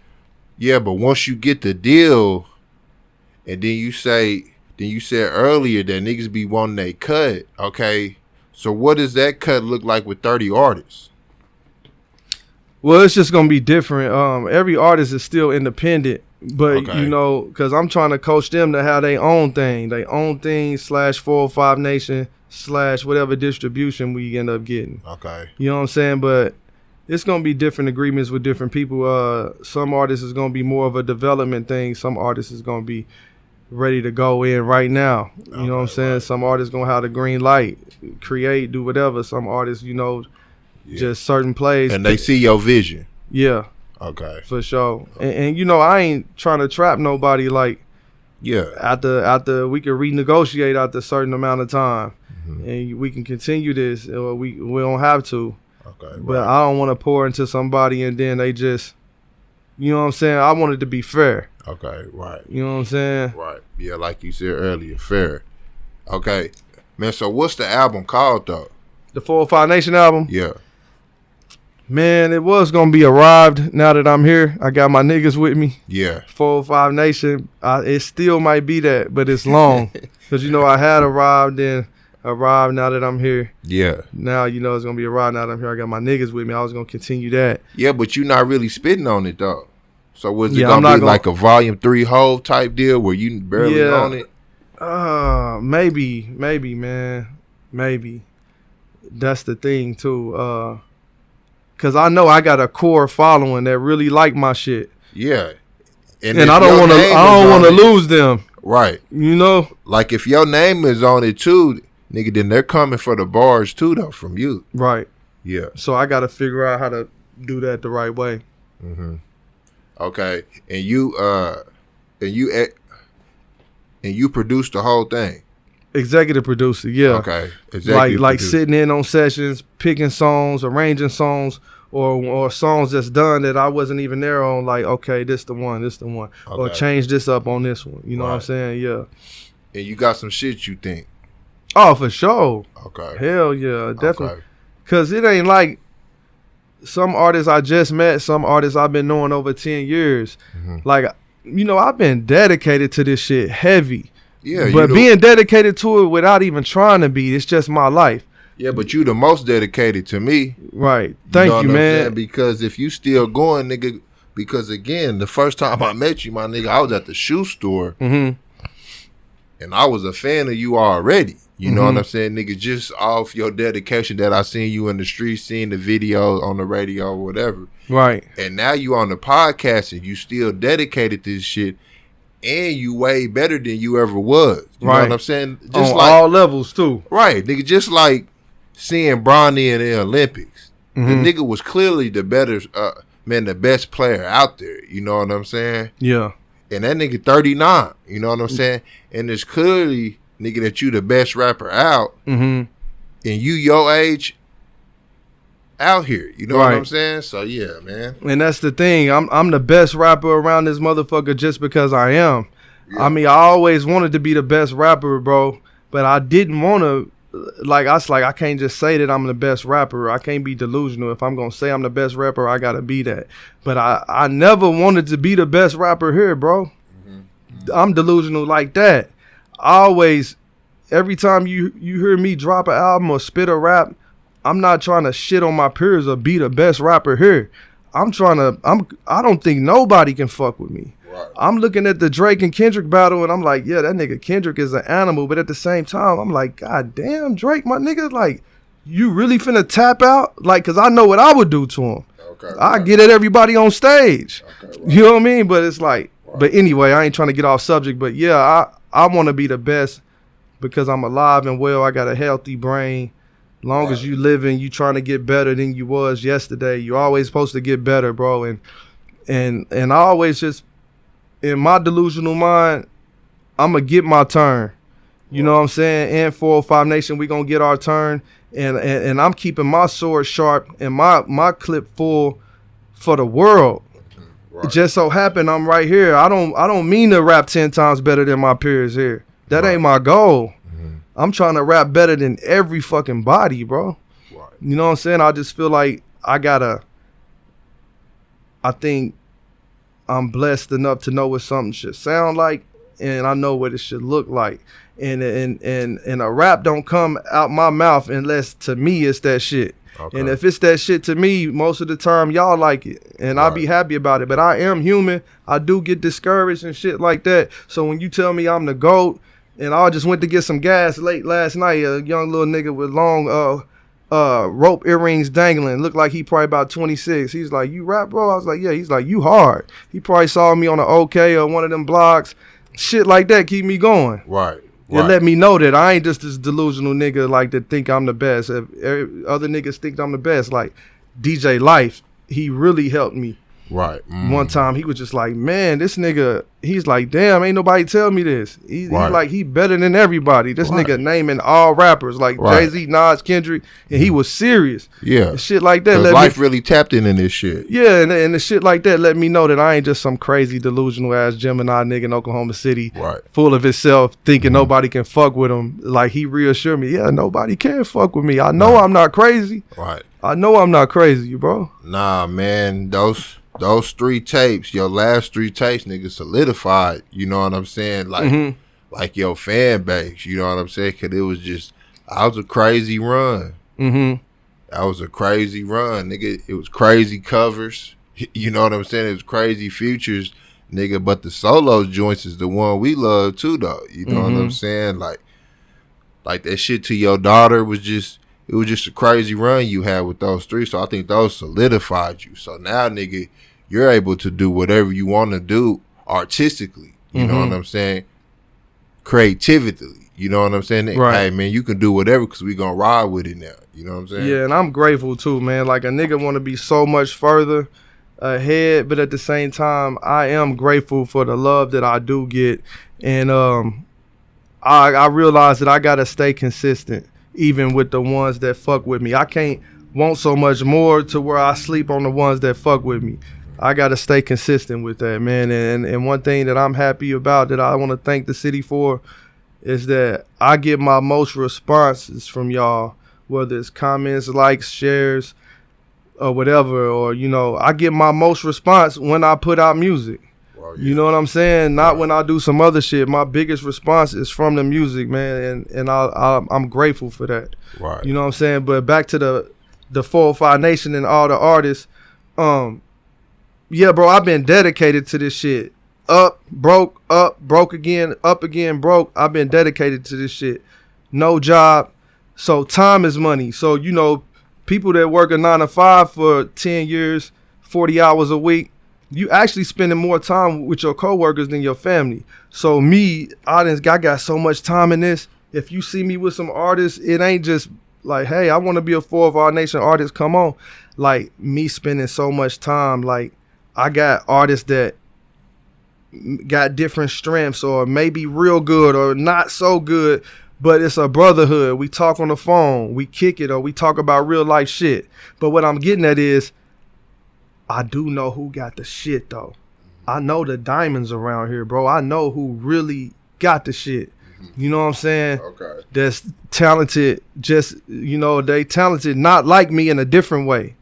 Yeah, but once you get the deal. And then you said earlier that niggas be wanting they cut. Okay. So what does that cut look like with 30 artists? Well, it's just gonna be different. Every artist is still independent, but you know, because I'm trying to coach them to have their own thing, /405 Nation / whatever distribution we end up getting. Okay. You know what I'm saying? But it's gonna be different agreements with different people. Some artists is gonna be more of a development thing. Some artists is gonna be ready to go in right now. You know what I'm saying? Right. Some artists gonna have the green light, create, do whatever. Some artists, just certain plays. And they see your vision. Yeah. Okay. For sure. And I ain't trying to trap nobody like after we can renegotiate after a certain amount of time. And we can continue this, or we don't have to. Okay. But I don't want to pour into somebody and then they just, you know what I'm saying? I want it to be fair. Okay, right. You know what I'm saying? Right. Yeah, like you said earlier, fair. Okay. Man, so what's the album called though? The 405 Nation album? Yeah. Man, it was going to be Arrived. Now that I'm here, I got my niggas with me. Yeah. 405 Nation. It still might be that, but it's long. Because, I had Arrived, then Arrived now that I'm here. Yeah. Now, it's going to be Arrived now that I'm here. I got my niggas with me. I was going to continue that. Yeah, but you're not really spitting on it, though. So was it going to be like a volume 3 Hove type deal where you barely on it? Maybe, man. Maybe. That's the thing, too. Because I know I got a core following that really like my shit. Yeah. And I don't want to lose them. Right. Like if your name is on it too, nigga, then they're coming for the bars too, though, from you. Right. Yeah. So I got to figure out how to do that the right way. Mm-hmm. Okay. And you produced the whole thing. Executive producer, yeah. Okay. Like sitting in on sessions, picking songs, arranging songs, or songs that's done that I wasn't even there on. Like, okay, this the one, okay. Or change this up on this one. You know what I'm saying? Yeah. And you got some shit you think? Oh, for sure. Okay. Hell yeah, definitely. Cause it ain't like some artists I just met, some artists I've been knowing over 10 years. Mm-hmm. Like, I've been dedicated to this shit heavy. Yeah, but being dedicated to it without even trying to be, it's just my life. Yeah, but you the most dedicated to me. Right. Thank you, man. Because if you still going, nigga, because again, the first time I met you, my nigga, I was at the shoe store. Mm-hmm. And I was a fan of you already. You know what I'm saying, nigga? Just off your dedication that I seen you in the streets, seeing the videos on the radio or whatever. Right. And now you on the podcast and you still dedicated to this shit, and you way better than you ever was. You know what I'm saying? Just on like all levels too. Right, nigga. Just like seeing Brandy in the Olympics, the nigga was clearly the better, the best player out there. You know what I'm saying? Yeah. And that nigga 39. You know what I'm saying? And it's clearly, nigga, that you the best rapper out, and you your age out here. You know what I'm saying? So yeah, man. And that's the thing. I'm the best rapper around this motherfucker just because I am. Yeah. I mean, I always wanted to be the best rapper, bro, but I didn't want to. I can't just say that I'm the best rapper. I can't be delusional. If I'm gonna say I'm the best rapper, I gotta be that. But I never wanted to be the best rapper here, bro. I'm delusional like that. Always, every time you hear me drop an album or spit a rap, I'm not trying to shit on my peers or be the best rapper here. I don't think nobody can fuck with me. Right. I'm looking at the Drake and Kendrick battle and I'm like, yeah, that nigga Kendrick is an animal. But at the same time, I'm like, God damn, Drake, my nigga, like, you really finna tap out? Like, cause I know what I would do to him. Okay, I get at everybody on stage. Okay, right. You know what I mean? But it's like, but anyway, I ain't trying to get off subject. But yeah, I want to be the best because I'm alive and well. I got a healthy brain. Long as you living, you trying to get better than you was yesterday. You always supposed to get better, bro. And I always just, in my delusional mind, I'm going to get my turn. You know what I'm saying? And 405 Nation, we going to get our turn. And I'm keeping my sword sharp and my clip full for the world. Right. It just so happened I'm right here. I don't mean to rap 10 times better than my peers here. That ain't my goal. I'm trying to rap better than every fucking body, bro. Right. You know what I'm saying? I just feel like I think I'm blessed enough to know what something should sound like, and I know what it should look like. And a rap don't come out my mouth unless to me it's that shit. Okay. And if it's that shit to me, most of the time y'all like it, and I'll be happy about it. But I am human. I do get discouraged and shit like that. So when you tell me I'm the GOAT, and I just went to get some gas late last night. A young little nigga with long rope earrings dangling. Looked like he probably about 26. He's like, you rap, bro? I was like, yeah. He's like, you hard. He probably saw me on an OK or one of them blogs. Shit like that keep me going. Right. It let me know that I ain't just this delusional nigga like that think I'm the best. If other niggas think I'm the best, like DJ Life, he really helped me. Right. One time he was just like, man, this nigga, he's like, damn, ain't nobody tell me this. He's like, he better than everybody. This nigga naming all rappers like Jay-Z, Nas, Kendrick, and he was serious. Yeah. And shit like that. Life really tapped in this shit. Yeah, and the shit like that let me know that I ain't just some crazy delusional ass Gemini nigga in Oklahoma City, full of himself, thinking nobody can fuck with him. Like he reassured me, yeah, nobody can fuck with me. I know I'm not crazy. Right. I know I'm not crazy, bro. Nah, man, those 3 tapes, your last 3 tapes, nigga, solidified, you know what I'm saying? Like, like your fan base, you know what I'm saying? Cause it was just, I was a crazy run. I was a crazy run, nigga. It was crazy covers, you know what I'm saying? It was crazy features, nigga. But the solo joints is the one we love too, though. You know what I'm saying? Like that shit to your daughter was just, it was just a crazy run you had with those 3. So I think those solidified you. So now, nigga, you're able to do whatever you want to do artistically. You know what I'm saying? Creatively. You know what I'm saying? Right. Hey, man, you can do whatever because we going to ride with it now. You know what I'm saying? Yeah, and I'm grateful too, man. Like a nigga want to be so much further ahead, but at the same time, I am grateful for the love that I do get. And I realize that I got to stay consistent, even with the ones that fuck with me. I can't want so much more to where I sleep on the ones that fuck with me. I got to stay consistent with that, man. And one thing that I'm happy about that I want to thank the city for is that I get my most responses from y'all, whether it's comments, likes, shares, or whatever, or, you know, I get my most response when I put out music. Well, yeah. You know what I'm saying? Not when I do some other shit. My biggest response is from the music, man, and I'm grateful for that. Right. You know what I'm saying? But back to the 405 Nation and all the artists, yeah, bro, I've been dedicated to this shit up, broke again, up again, broke. I've been dedicated to this shit. No job. So time is money. So, you know, people that work a 9 to 5 for 10 years, 40 hours a week, you actually spending more time with your coworkers than your family. So me, I got so much time in this. If you see me with some artists, it ain't just like, hey, I want to be a 4 of Our Nation artist. Come on. Like me spending so much time. Like I got artists that got different strengths or maybe real good or not so good, but it's a brotherhood. We talk on the phone, we kick it, or we talk about real life shit. But what I'm getting at is I do know who got the shit though. I know the diamonds around here, bro. I know who really got the shit. You know what I'm saying? Okay. That's talented, just, you know, they talented not like me in a different way.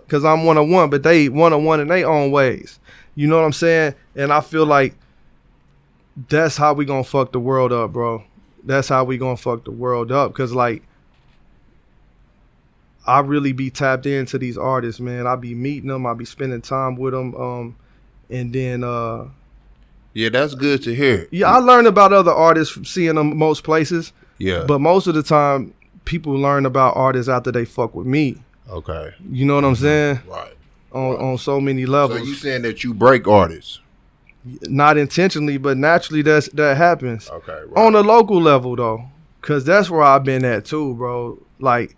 Cause I'm one-on-one, but they one-on-one in their own ways. You know what I'm saying? And I feel like that's how we gonna fuck the world up, bro. That's how we gonna fuck the world up. Cause like I really be tapped into these artists, man. I be meeting them, I be spending time with them, and then yeah, that's good to hear. Yeah, I learned about other artists from seeing them most places. Yeah. But most of the time, people learn about artists after they fuck with me. Okay. You know what I'm saying? Right. On so many levels. So you saying that you break artists? Not intentionally, but naturally that happens. Okay. Right. On a local level though, cause that's where I've been at too, bro. Like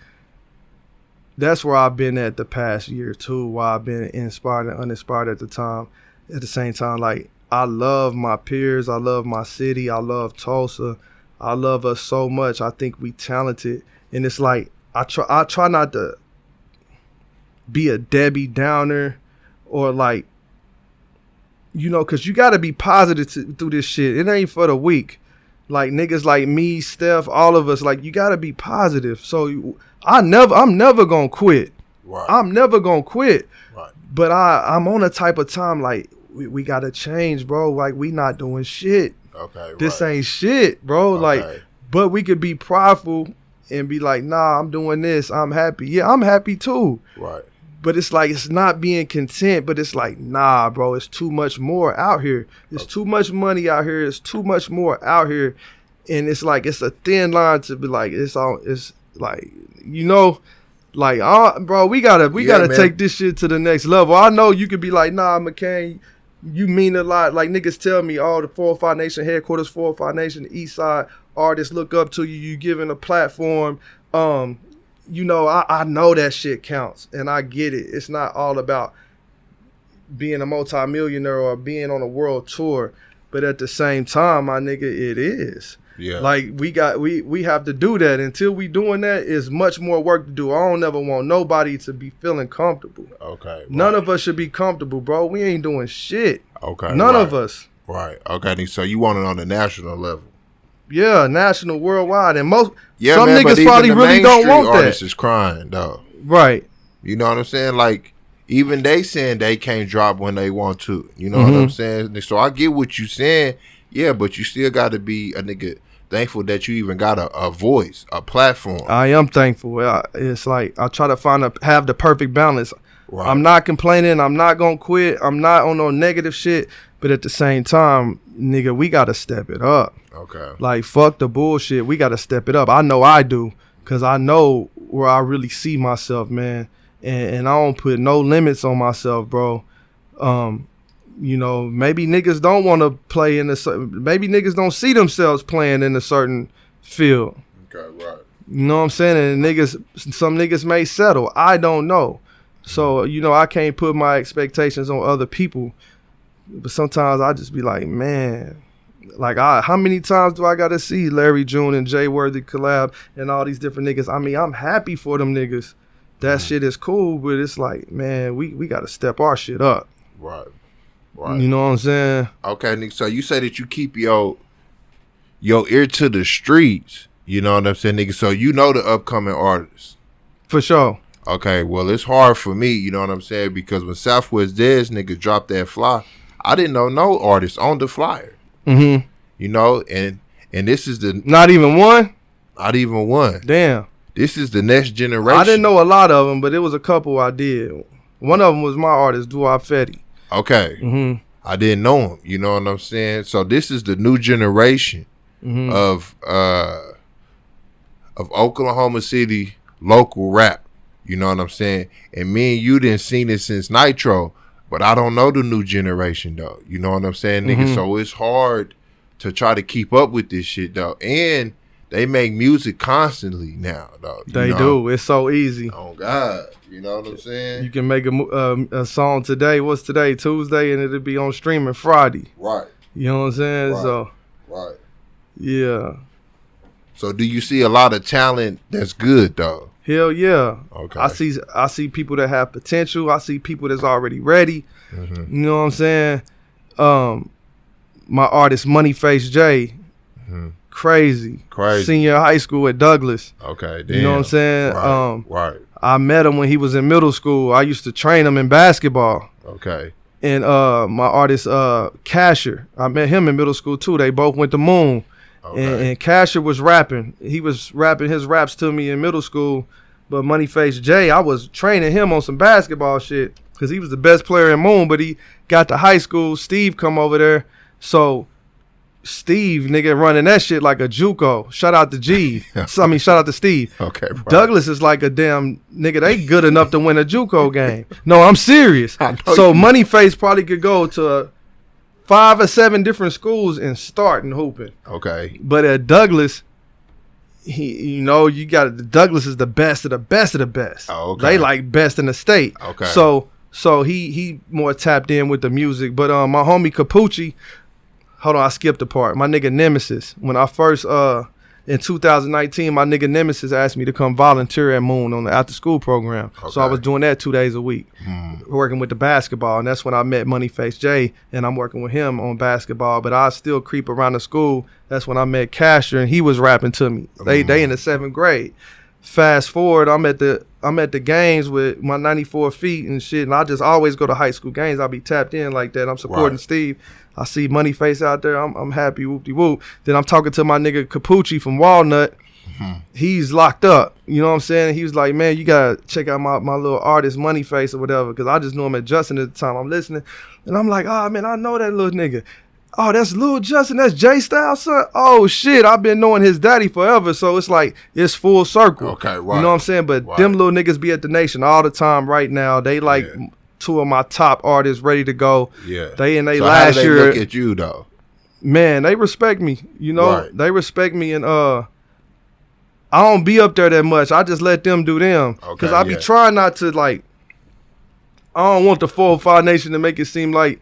that's where I've been at the past year too. Why I've been inspired and uninspired at the same time. Like I love my peers. I love my city. I love Tulsa. I love us so much. I think we talented, and it's like I try not to be a Debbie Downer or like, you know, cause you gotta be positive through this shit. It ain't for the weak. Like niggas like me, Steph, all of us, like you gotta be positive. So I'm never gonna quit. Right. I'm never gonna quit. Right. But I'm on a type of time like we gotta change, bro. Like we not doing shit. Okay. This ain't shit, bro. Okay. Like, but we could be prideful and be like, nah, I'm doing this. I'm happy. Yeah, I'm happy too. Right. But it's like, it's not being content, but it's like, nah, bro, it's too much more out here. There's too much money out here. It's too much more out here. And it's like, it's a thin line to be like, it's like, you know, like, bro, we gotta take this shit to the next level. I know you could be like, nah, McCain, you mean a lot. Like niggas tell me, the 405 Nation headquarters, 405 Nation, the East Side artists look up to you. You giving a platform. You know, I know that shit counts, and I get it. It's not all about being a multimillionaire or being on a world tour, but at the same time, my nigga, it is. Yeah. Like we have to do that. Until we doing that, is much more work to do. I don't ever want nobody to be feeling comfortable. Okay. Right. None of us should be comfortable, bro. We ain't doing shit. Okay. None of us. Right. Okay. So you want it on the national level? Yeah, national, worldwide, and some man, niggas probably really don't want that. Artists is crying though. Right. You know what I'm saying? Like even they saying they can't drop when they want to. You know what I'm saying? So I get what you saying. Yeah, but you still got to be a nigga thankful that you even got a voice, a platform. I am thankful. It's like I try to have the perfect balance. Right. I'm not complaining. I'm not gonna quit. I'm not on no negative shit. But at the same time, nigga, we gotta step it up. Okay. Like fuck the bullshit. We gotta step it up. I know I do, cause I know where I really see myself, man. And I don't put no limits on myself, bro. You know, maybe niggas don't want to play in maybe niggas don't see themselves playing in a certain field. Okay, right. You know what I'm saying? And some niggas may settle. I don't know. So, you know, I can't put my expectations on other people. But sometimes I just be like, man, like how many times do I got to see Larry June and Jay Worthy collab and all these different niggas? I mean, I'm happy for them niggas. That shit is cool, but it's like, man, we got to step our shit up. Right. Right. You know what I'm saying? Okay, Nick. So you say that you keep your ear to the streets. You know what I'm saying, nigga? So you know the upcoming artists. For sure. Okay, well, it's hard for me, you know what I'm saying? Because when Southwest Dez nigga dropped that fly, I didn't know no artists on the flyer. Mm-hmm. You know, and this is the... Not even one? Not even one. Damn. This is the next generation. I didn't know a lot of them, but it was a couple I did. One of them was my artist, Duar Fetty. Okay. Mm-hmm. I didn't know him. You know what I'm saying? So this is the new generation of Oklahoma City local rap. You know what I'm saying? And me and you didn't seen it since Nitro, but I don't know the new generation though. You know what I'm saying, nigga? So it's hard to try to keep up with this shit though. And they make music constantly now though. They do. It's so easy. Oh God. You know what I'm saying? You can make a song today. What's today? Tuesday, and it'll be on streaming Friday. Right. You know what I'm saying? Right. So. Right. Yeah. So do you see a lot of talent that's good though? Hell yeah. Okay. I see people that have potential. I see people that's already ready. You know what I'm saying? My artist Moneyface J. Crazy. Senior high school at Douglas. Okay. Damn. You know what I'm saying? Right. I met him when he was in middle school. I used to train him in basketball. Okay. And my artist Casher, I met him in middle school too. They both went to Moon. Okay. And Casher was rapping. He was rapping his raps to me in middle school. But Moneyface J, I was training him on some basketball shit because he was the best player in Moon. But he got to high school. Steve come over there. So Steve, nigga, running that shit like a JUCO. Shout out to G. Shout out to Steve. Okay. Right. Douglas is like a damn nigga. They good enough to win a JUCO game. No, I'm serious. So Moneyface probably could go to 5 or 7 different schools and start in hooping. Okay. But at Douglas, Douglas is the best of the best of the best. Oh, okay. They like best in the state. Okay. So he more tapped in with the music. But my homie Capucci, hold on, I skipped a part. My nigga Nemesis. When I first in 2019, my nigga Nemesis asked me to come volunteer at Moon on the after school program. Okay. So I was doing that 2 days a week, working with the basketball. And that's when I met Moneyface J, and I'm working with him on basketball. But I still creep around the school. That's when I met Casher, and he was rapping to me. They in the 7th grade. Fast forward, I'm at the games with my 94 feet and shit, and I just always go to high school games. I'll be tapped in like that. I'm supporting Steve. I see Moneyface out there. I'm happy, whoop-de-whoop. Then I'm talking to my nigga Capucci from Walnut. He's locked up. You know what I'm saying? He was like, man, you got to check out my little artist Moneyface or whatever, because I just knew him at Justin at the time. I'm listening, and I'm like, oh, man, I know that little nigga. Oh, that's Lil Justin. That's J Style, son. Oh, shit. I've been knowing his daddy forever. So it's like, it's full circle. Okay, right. You know what I'm saying? But them little niggas be at the Nation all the time right now. They like... Yeah. 2 of my top artists ready to go. Yeah. They last how do they year. Look at you though. Man, they respect me. You know, They respect me, and I don't be up there that much. I just let them do them. Because I be trying not to, like, I don't want the 405 Nation to make it seem like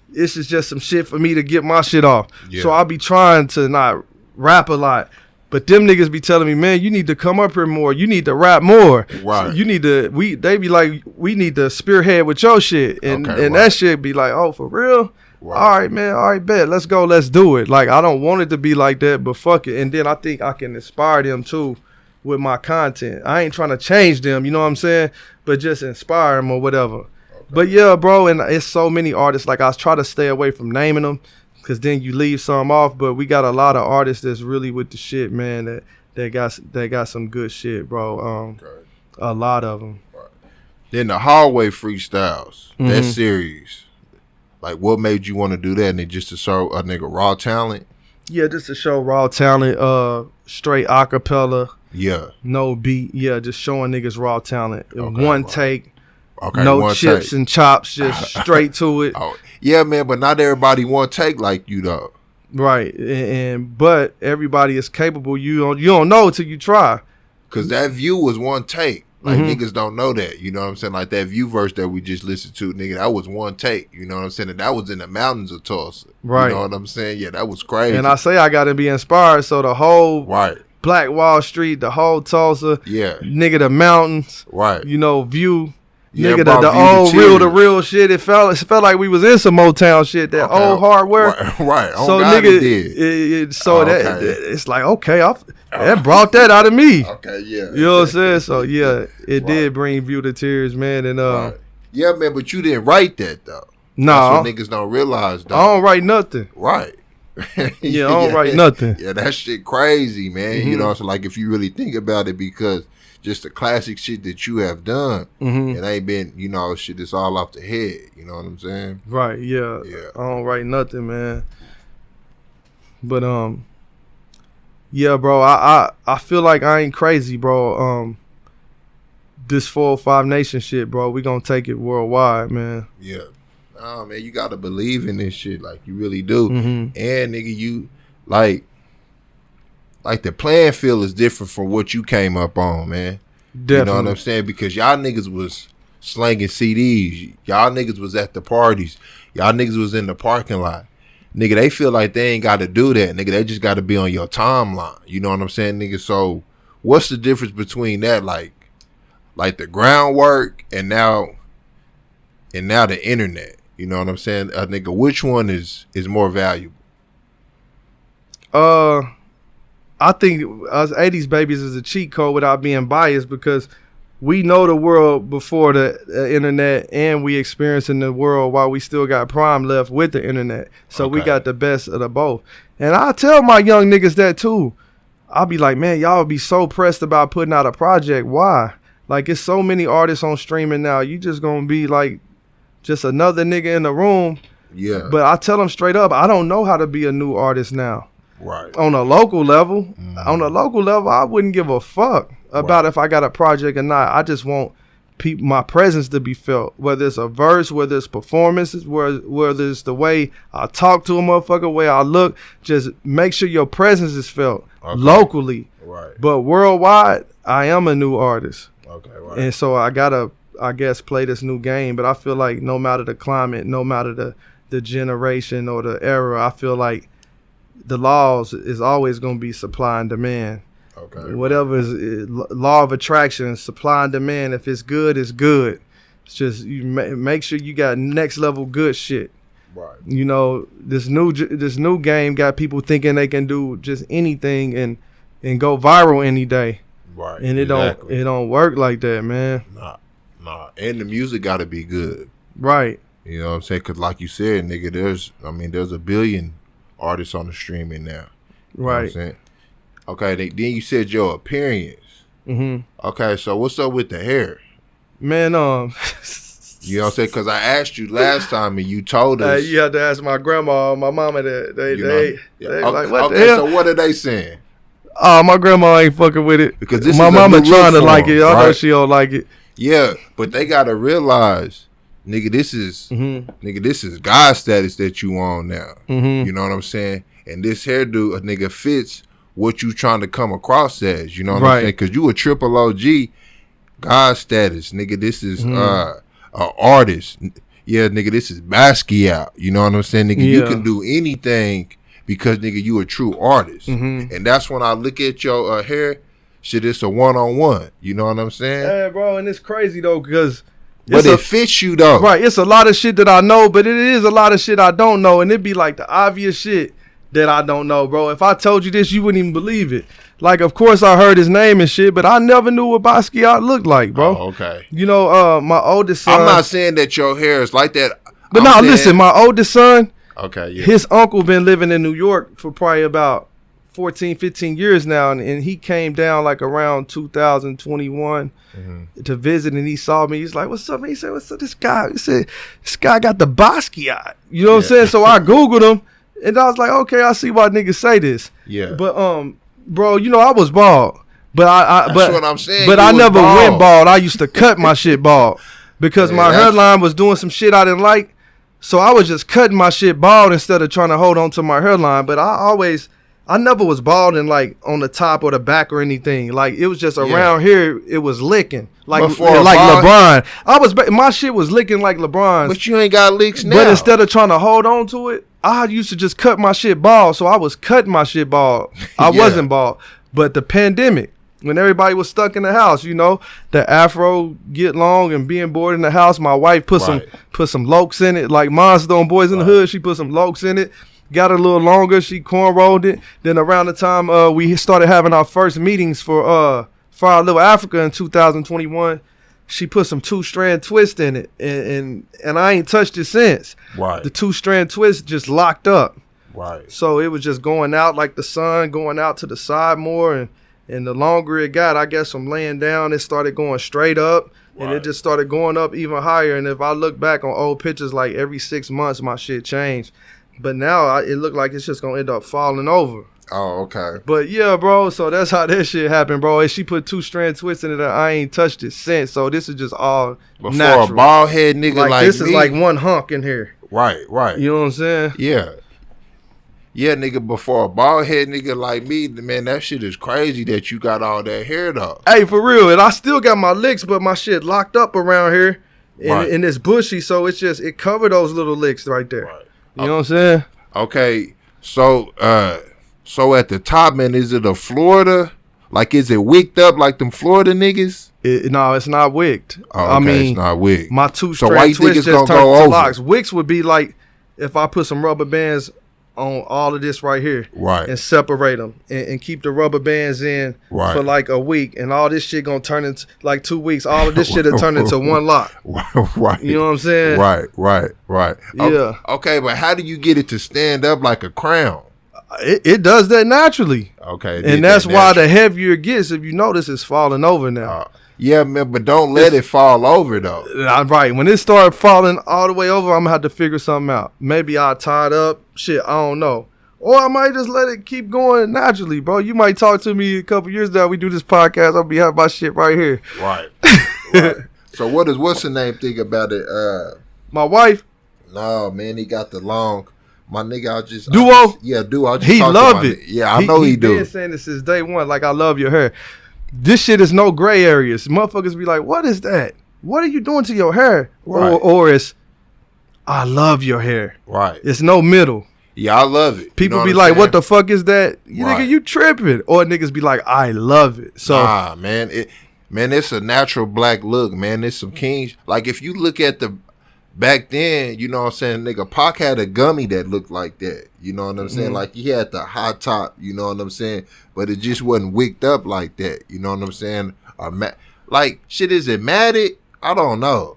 this is just some shit for me to get my shit off. Yeah. So I be trying to not rap a lot. But them niggas be telling me, man, you need to come up here more. You need to rap more. Right. So you need to, they be like, we need to spearhead with your shit. And that shit be like, oh, for real? Right. All right, man. All right, bet. Let's go. Let's do it. Like, I don't want it to be like that, but fuck it. And then I think I can inspire them too with my content. I ain't trying to change them, you know what I'm saying? But just inspire them or whatever. Okay. But yeah, bro, and it's so many artists. Like, I try to stay away from naming them, because then you leave some off. But we got a lot of artists that's really with the shit, man, that got some good shit, bro. A lot of them. Right. Then the hallway freestyles, that series, like, what made you want to do that? And just to show a nigga raw talent? Yeah, just to show raw talent, straight acapella. Yeah. No beat. Yeah, just showing niggas raw talent. Okay, one take. Okay, no chips and chops, just straight to it. Oh, yeah, man, but not everybody want to take like you though. Right, but everybody is capable. You don't know until you try. Cause that view was one take. Like niggas don't know that. You know what I'm saying? Like that view verse that we just listened to, nigga, that was one take. You know what I'm saying? And that was in the mountains of Tulsa. Right. You know what I'm saying? Yeah, that was crazy. And I say I gotta be inspired. So the whole Black Wall Street, the whole Tulsa, nigga, the mountains, you know, view. Yeah, nigga, the old real shit. It felt like we was in some Motown shit. That old hardware, right? So nigga, it's like that brought that out of me. Okay, yeah, you know what I'm saying. So yeah, it did bring View to Tears, man, and yeah, man. But you didn't write that though. No, that's what niggas don't realize. Though. I don't write nothing. Right. Yeah, I don't write nothing. Yeah, that shit crazy, man. You know, so like if you really think about it, because just the classic shit that you have done. It ain't been, you know, shit that's all off the head. You know what I'm saying? Right. Yeah. I don't write nothing, man. But yeah, bro. I feel like I ain't crazy, bro. This 405 Nation shit, bro. We gonna take it worldwide, man. Yeah. Nah, man, you gotta believe in this shit, like you really do. And nigga, you like the playing field is different from what you came up on, man. Definitely. You know what I'm saying? Because y'all niggas was slanging CDs. Y'all niggas was at the parties. Y'all niggas was in the parking lot. Nigga, they feel like they ain't got to do that. Nigga, they just got to be on your timeline. You know what I'm saying, nigga? So what's the difference between that, like the groundwork and now the internet? You know what I'm saying? Nigga, which one is more valuable? I think us 80s babies is a cheat code without being biased, because we know the world before the internet, and we experiencing the world while we still got prime left with the internet. So we got the best of the both. And I tell my young niggas that too. I'll be like, man, y'all be so pressed about putting out a project. Why? Like, it's so many artists on streaming now. You just gonna be like just another nigga in the room. Yeah. But I tell them straight up, I don't know how to be a new artist now. Right. On a local level, I wouldn't give a fuck about if I got a project or not. I just want my presence to be felt, whether it's a verse, whether it's performances, whether it's the way I talk to a motherfucker, way I look. Just make sure your presence is felt locally. Right. But worldwide, I am a new artist. Okay, right. And so I gotta, I guess, play this new game. But I feel like no matter the climate, no matter the generation or the era, I feel like the laws is always going to be supply and demand. Okay. Whatever is law of attraction, supply and demand. If it's good, it's good. It's just you make sure you got next level good shit. Right. You know, this new game got people thinking they can do just anything and go viral any day. Right. And it don't work like that, man. Nah. And the music got to be good. Right. You know what I'm saying? Because like you said, nigga, there's a billion artists on the streaming now. You right. Know what I'm saying? Okay, then you said your appearance. Okay, so what's up with the hair? Man, you know what I'm saying? Because I asked you last time and you told us. You had to ask my grandma or my mama that they like, what the okay, hell? So what are they saying? Oh, my grandma ain't fucking with it. Because this my is mama trying to like it. I know right? she don't like it. Yeah, but they got to realize, nigga, this is God status that you on now. You know what I'm saying? And this hairdo, a nigga, fits what you trying to come across as. You know what I'm saying? Because you a triple OG, God status, nigga. This is a artist. Yeah, nigga, this is Basquiat. You know what I'm saying? Nigga, you can do anything because, nigga, you a true artist. And that's when I look at your hair, shit, it's a one-on-one. You know what I'm saying? Yeah, bro, and it's crazy, though, because but it fits you, though. Right, it's a lot of shit that I know, but it is a lot of shit I don't know, and it be like the obvious shit that I don't know, bro. If I told you this, you wouldn't even believe it. Like, of course, I heard his name and shit, but I never knew what Basquiat looked like, bro. Oh, okay. You know, my oldest son. I'm not saying that your hair is like that. But listen, my oldest son, okay, yeah. His uncle been living in New York for probably about 14, 15 years now, and he came down like around 2021 to visit, and he saw me. He's like, what's up? He said, what's up, this guy? He said, this guy got the Basquiat. You know what I'm saying? So I Googled him, and I was like, okay, I see why niggas say this. Yeah. But, bro, you know, I was bald. But That's what I'm saying. But I never went bald. I used to cut my shit bald because my hairline was doing some shit I didn't like. So I was just cutting my shit bald instead of trying to hold on to my hairline. But I never was bald and like on the top or the back or anything. Like it was just around here. It was licking like LeBron. My shit was licking like LeBron's. But you ain't got licks now. But instead of trying to hold on to it, I used to just cut my shit bald. So I was cutting my shit bald. I wasn't bald. But the pandemic, when everybody was stuck in the house, you know, the afro get long and being bored in the house, my wife put some lokes in it, like Monster on Boys in the Hood. She put some lokes in it. Got it a little longer. She cornrowed it. Then around the time we started having our first meetings for our Little Africa in 2021, she put some 2-strand twist in it, and I ain't touched it since. Right. The 2-strand twist just locked up. Right. So it was just going out like the sun, going out to the side more, And the longer it got, I guess from laying down, it started going straight up. Right. And it just started going up even higher. And if I look back on old pictures, like every 6 months, my shit changed. But now it looked like it's just going to end up falling over. Oh, okay. But yeah, bro, so that's how that shit happened, bro. And she put 2-strand twists in it. I ain't touched it since. So this is just all before natural. A bald head nigga like this me. Is like one hunk in here. Right. You know what I'm saying? Yeah. Yeah, nigga, before a bald head nigga like me, man, that shit is crazy that you got all that hair though. Hey, for real. And I still got my licks, but my shit locked up around here. And it's bushy, so it's just, it covered those little licks right there. Right. You know what I'm saying? Okay. So at the top, man, is it a Florida? Like, is it wigged up like them Florida niggas? No, it's not wigged. Oh, okay, I mean, it's not wigged. My 2-strand twist just turned to locks. Wigs would be like if I put some rubber bands on all of this right here, right, and separate them and keep the rubber bands in for like a week, and all this shit gonna turn into like 2 weeks. All of this shit will turn into one lock. Right. You know what I'm saying? Right. Yeah. Okay, but how do you get it to stand up like a crown? It does that naturally. Okay. And that's why the heavier it gets, if you notice, it's falling over now. Yeah, man, but don't let it fall over though. Right. When it started falling all the way over, I'm gonna have to figure something out. Maybe I'll tie it up. Shit, I don't know. Or I might just let it keep going naturally, bro. You might talk to me a couple years down. We do this podcast. I'll be having my shit right here. Right. So what's the name thing about it? My wife? No, man, he got the long. My nigga, Duo? Duo. He love it. Yeah, I know he do. He been saying this since day one. Like, I love your hair. This shit is no gray areas. Motherfuckers be like, what is that? What are you doing to your hair? Right. Or it's, I love your hair. Right. It's no middle. Yeah, I love it. People be like, what the fuck is that? Nigga, you tripping. Or niggas be like, I love it. So, nah, man. It's a natural black look, man. It's some kings. Like, if you look at the back then, you know what I'm saying, nigga, Pac had a gummy that looked like that. You know what I'm saying? Like, he had the hot top, you know what I'm saying? But it just wasn't wigged up like that. You know what I'm saying? Like, shit, is it matted? I don't know.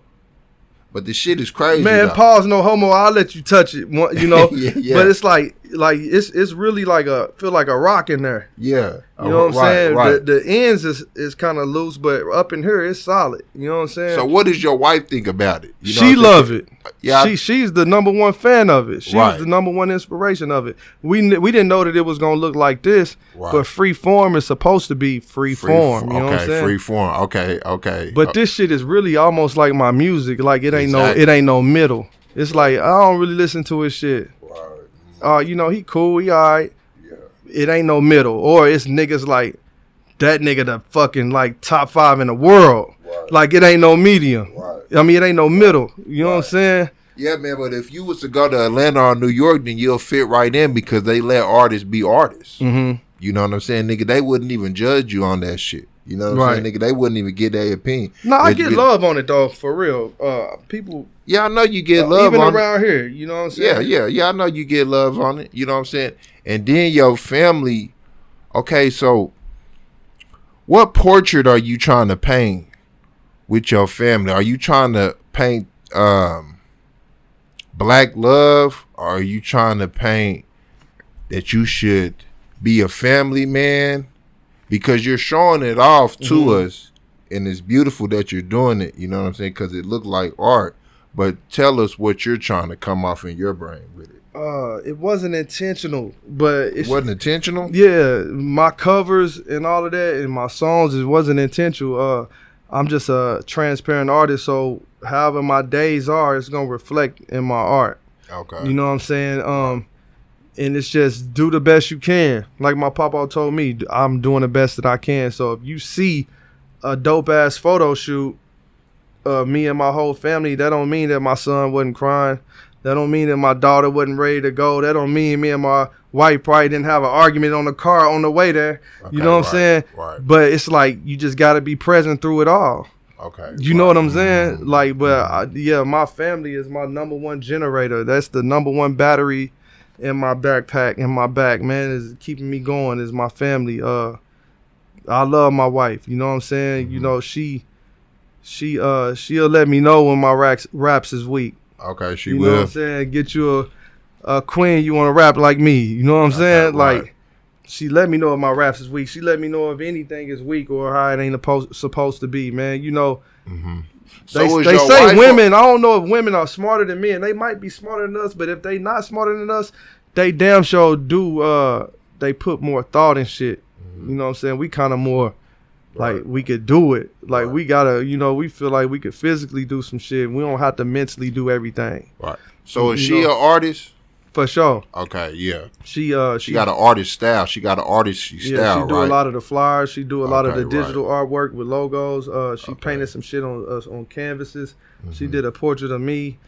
But the shit is crazy. Man, though. pause, no homo. I'll let you touch it, you know? Yeah. But it's like it's really like feel like a rock in there. Yeah. You know what I'm saying? Right. The ends is kind of loose, but up in here it's solid. You know what I'm saying? So what does your wife think about it? You know she love it. Yeah. She's the number one fan of it. She was the number one inspiration of it. We didn't know that it was gonna look like this, but free form is supposed to be free form. You know what I'm saying? Free form. Okay. But this shit is really almost like my music. Like it ain't no middle. It's like I don't really listen to his shit. You know, he cool, he all right. Yeah. It ain't no middle. Or it's niggas like, that nigga the fucking like top 5 in the world. Right. Like it ain't no medium. Right. I mean, it ain't no middle. You know what I'm saying? Yeah, man, but if you was to go to Atlanta or New York, then you'll fit right in because they let artists be artists. Mm-hmm. You know what I'm saying? Nigga, they wouldn't even judge you on that shit. You know what I'm saying? Nigga, they wouldn't even get their opinion. No, I get love on it though, for real. People. Yeah, I know you get love even on around here. You know what I'm saying? Yeah. I know you get love on it. You know what I'm saying? And then your family. Okay, so what portrait are you trying to paint with your family? Are you trying to paint black love, or are you trying to paint that you should be a family man? Because you're showing it off to us, and it's beautiful that you're doing it. You know what I'm saying? Because it looked like art. But tell us what you're trying to come off in your brain with it. It wasn't intentional, but it wasn't intentional. Yeah, my covers and all of that, and my songs, it wasn't intentional. I'm just a transparent artist, so however my days are, it's gonna reflect in my art. Okay. You know what I'm saying? And it's just do the best you can. Like my papa told me, I'm doing the best that I can. So if you see a dope ass photo shoot, me and my whole family, that don't mean that my son wasn't crying. That don't mean that my daughter wasn't ready to go. That don't mean me and my wife probably didn't have an argument on the car on the way there. Okay, you know what I'm saying? Right. But it's like you just got to be present through it all. Okay. You know what I'm saying? Like, but my family is my number one generator. That's the number one battery in my backpack, in my back, man, is keeping me going, is my family. I love my wife. You know what I'm saying? You know, she'll let me know when my raps is weak. Okay, she will. You know what I'm saying? Get you a queen, you want to rap like me. You know what I'm saying? Right. Like, She let me know if my raps is weak. She let me know if anything is weak or how it ain't supposed to be, man. You know, So they say women, I don't know if women are smarter than men. They might be smarter than us, but if they not smarter than us, they damn sure do, they put more thought in shit. You know what I'm saying? We kind of more, like, we could do it. Like, we gotta, you know, we feel like we could physically do some shit. We don't have to mentally do everything. Right. So is she an artist? For sure. Okay, yeah. She got an artist style. She got an artist style, yeah, she do right? a lot of the flyers. She do a lot of the digital artwork with logos. She painted some shit on canvases. She did a portrait of me.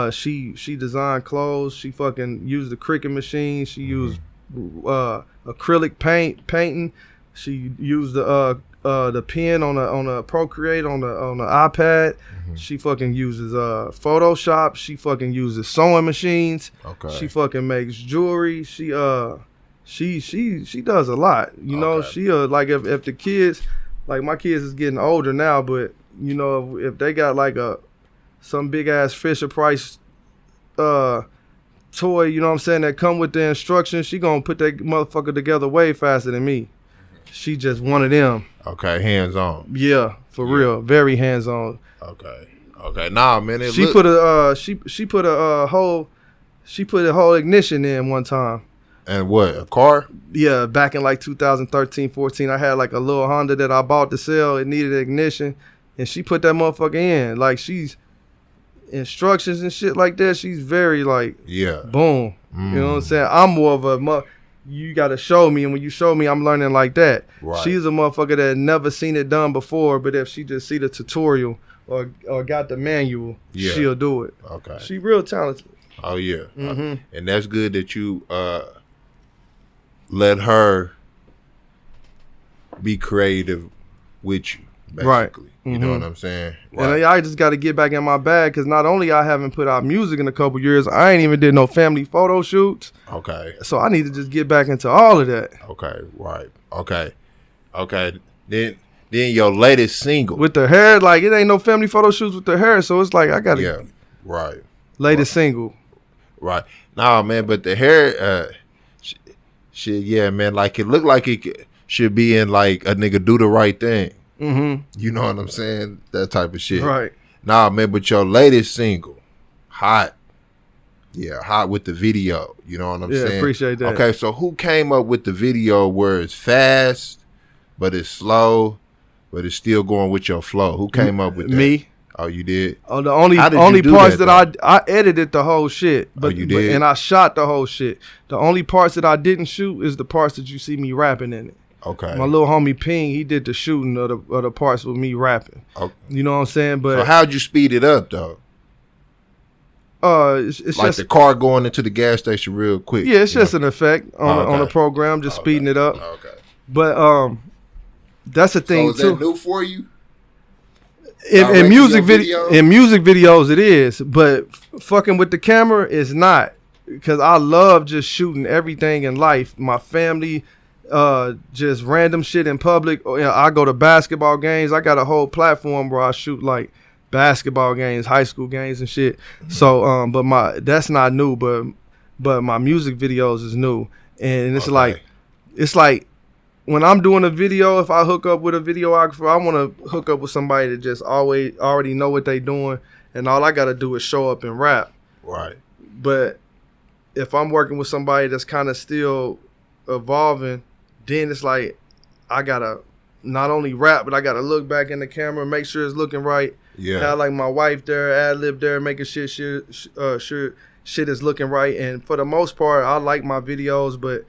She designed clothes. She fucking used the Cricut machine. She used acrylic painting. She used the pen on a Procreate on the iPad. She fucking uses Photoshop. She fucking uses sewing machines. Okay. She fucking makes jewelry. She does a lot. You know, she like if the kids, like my kids is getting older now, but you know if they got like some big ass Fisher Price toy, you know what I'm saying, that come with the instructions, she gonna put that motherfucker together way faster than me. She just one of them. Okay, hands on. Yeah, for real, very hands on. Okay. Nah, man. She put a whole ignition in one time. And what, a car? Yeah, back in like 2013, 14, I had like a little Honda that I bought to sell. It needed ignition, and she put that motherfucker in. Like, she's instructions and shit like that. She's very like, boom. You know what I'm saying? I'm more of a you got to show me, and when you show me, I'm learning like that. Right. She's a motherfucker that never seen it done before, but if she just see the tutorial or got the manual, she'll do it. Okay. She real talented. Oh, yeah. And that's good that you let her be creative with you, basically. Right. You know what I'm saying? Right. And I just got to get back in my bag, because not only I haven't put out music in a couple years, I ain't even did no family photo shoots. Okay. So I need to just get back into all of that. Okay, right. Okay. Then your latest single. With the hair, like, it ain't no family photo shoots with the hair, so it's like I got to. Yeah, right. Latest single. Right. Nah, man, but the hair, shit, yeah, man, like, it looked like it should be in, like, a nigga do the right thing. You know what I'm saying? That type of shit. Right. Nah, man, but your latest single, hot. Yeah, hot with the video. You know what I'm saying? Yeah, appreciate that. Okay, so who came up with the video where it's fast, but it's slow, but it's still going with your flow? Who came up with that? Me. Oh, you did? Oh, the only parts that I edited the whole shit. But, you did? And I shot the whole shit. The only parts that I didn't shoot is the parts that you see me rapping in it. Okay. My little homie Ping, he did the shooting of the parts with me rapping. Okay. You know what I'm saying? But so how'd you speed it up though? It's like just the car going into the gas station real quick. Yeah, it's just an effect on the program, just speeding it up. Okay. But that's the thing too. So is that new for you? In music videos it is, but fucking with the camera is not, because I love just shooting everything in life. My family, just random shit in public. You know, I go to basketball games. I got a whole platform where I shoot like basketball games, high school games and shit. So but that's not new, but my music videos is new. And it's like when I'm doing a video, if I hook up with a videographer, I want to hook up with somebody that just already know what they doing, and all I got to do is show up and rap. Right. But if I'm working with somebody that's kind of still evolving, then it's like I got to not only rap, but I got to look back in the camera and make sure it's looking right. Yeah. Have like my wife there, ad-lib there, making sure shit is looking right. And for the most part, I like my videos, but